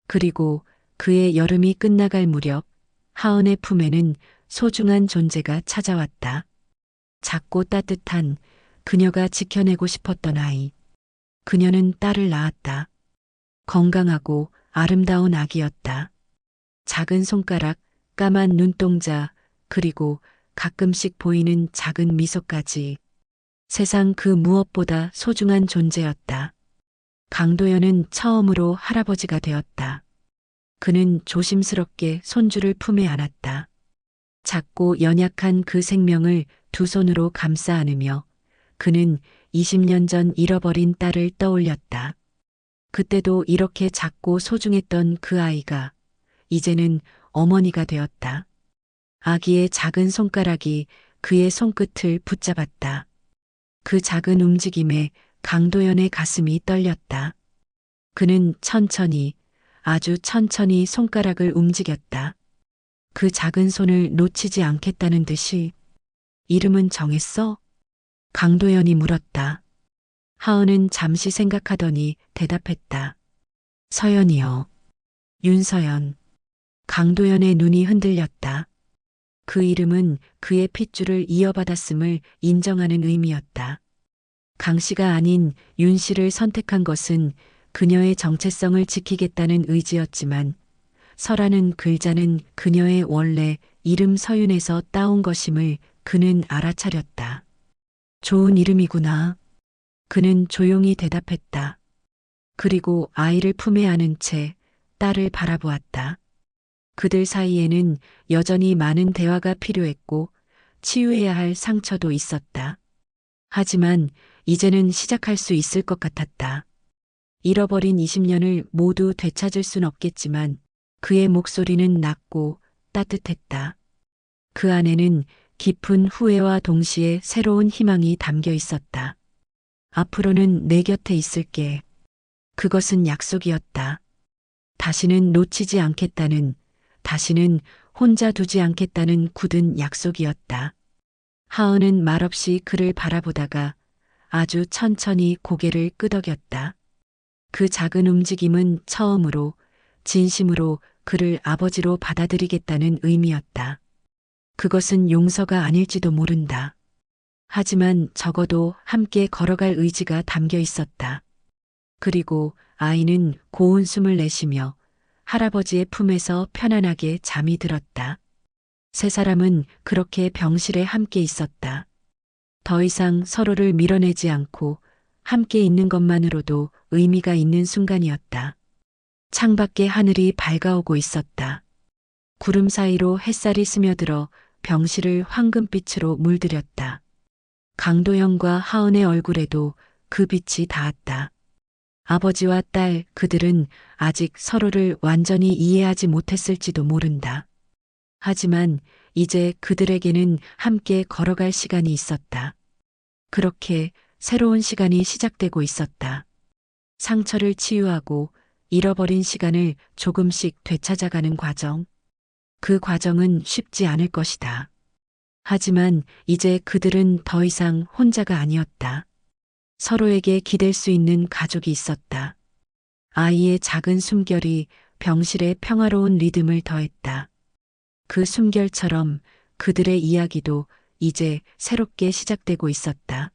Speaker 1: 그리고 그의 여름이 끝나갈 무렵 하은의 품에는 소중한 존재가 찾아왔다. 작고 따뜻한 그녀가 지켜내고 싶었던 아이. 그녀는 딸을 낳았다. 건강하고 아름다운 아기였다. 작은 손가락, 까만 눈동자, 그리고 가끔씩 보이는 작은 미소까지. 세상 그 무엇보다 소중한 존재였다. 강도연은 처음으로 할아버지가 되었다. 그는 조심스럽게 손주를 품에 안았다. 작고 연약한 그 생명을 두 손으로 감싸 안으며 그는 20년 전 잃어버린 딸을 떠올렸다. 그때도 이렇게 작고 소중했던 그 아이가 이제는 어머니가 되었다. 아기의 작은 손가락이 그의 손끝을 붙잡았다. 그 작은 움직임에 강도연의 가슴이 떨렸다. 그는 천천히, 아주 천천히 손가락을 움직였다. 그 작은 손을 놓치지 않겠다는 듯이. 이름은 정했어? 강도연이 물었다. 하은은 잠시 생각하더니 대답했다. 서연이요. 윤서연. 강도연의 눈이 흔들렸다. 그 이름은 그의 핏줄을 이어받았음을 인정하는 의미였다. 강 씨가 아닌 윤 씨를 선택한 것은 그녀의 정체성을 지키겠다는 의지였지만 서라는 글자는 그녀의 원래 이름 서윤에서 따온 것임을 그는 알아차렸다. 좋은 이름이구나. 그는 조용히 대답했다. 그리고 아이를 품에 안은 채 딸을 바라보았다. 그들 사이에는 여전히 많은 대화가 필요했고 치유해야 할 상처도 있었다. 하지만 이제는 시작할 수 있을 것 같았다. 잃어버린 20년을 모두 되찾을 순 없겠지만 그의 목소리는 낮고 따뜻했다. 그 안에는 깊은 후회와 동시에 새로운 희망이 담겨 있었다. 앞으로는 내 곁에 있을게. 그것은 약속이었다. 다시는 놓치지 않겠다는, 다시는 혼자 두지 않겠다는 굳은 약속이었다. 하은은 말없이 그를 바라보다가 아주 천천히 고개를 끄덕였다. 그 작은 움직임은 처음으로, 진심으로 그를 아버지로 받아들이겠다는 의미였다. 그것은 용서가 아닐지도 모른다. 하지만 적어도 함께 걸어갈 의지가 담겨 있었다. 그리고 아이는 고운 숨을 내쉬며 할아버지의 품에서 편안하게 잠이 들었다. 세 사람은 그렇게 병실에 함께 있었다. 더 이상 서로를 밀어내지 않고 함께 있는 것만으로도 의미가 있는 순간이었다. 창밖에 하늘이 밝아오고 있었다. 구름 사이로 햇살이 스며들어 병실을 황금빛으로 물들였다. 강도영과 하은의 얼굴에도 그 빛이 닿았다. 아버지와 딸 그들은 아직 서로를 완전히 이해하지 못했을지도 모른다. 하지만 이제 그들에게는 함께 걸어갈 시간이 있었다. 그렇게 새로운 시간이 시작되고 있었다. 상처를 치유하고 잃어버린 시간을 조금씩 되찾아가는 과정. 그 과정은 쉽지 않을 것이다. 하지만 이제 그들은 더 이상 혼자가 아니었다. 서로에게 기댈 수 있는 가족이 있었다. 아이의 작은 숨결이 병실의 평화로운 리듬을 더했다. 그 숨결처럼 그들의 이야기도 이제 새롭게 시작되고 있었다.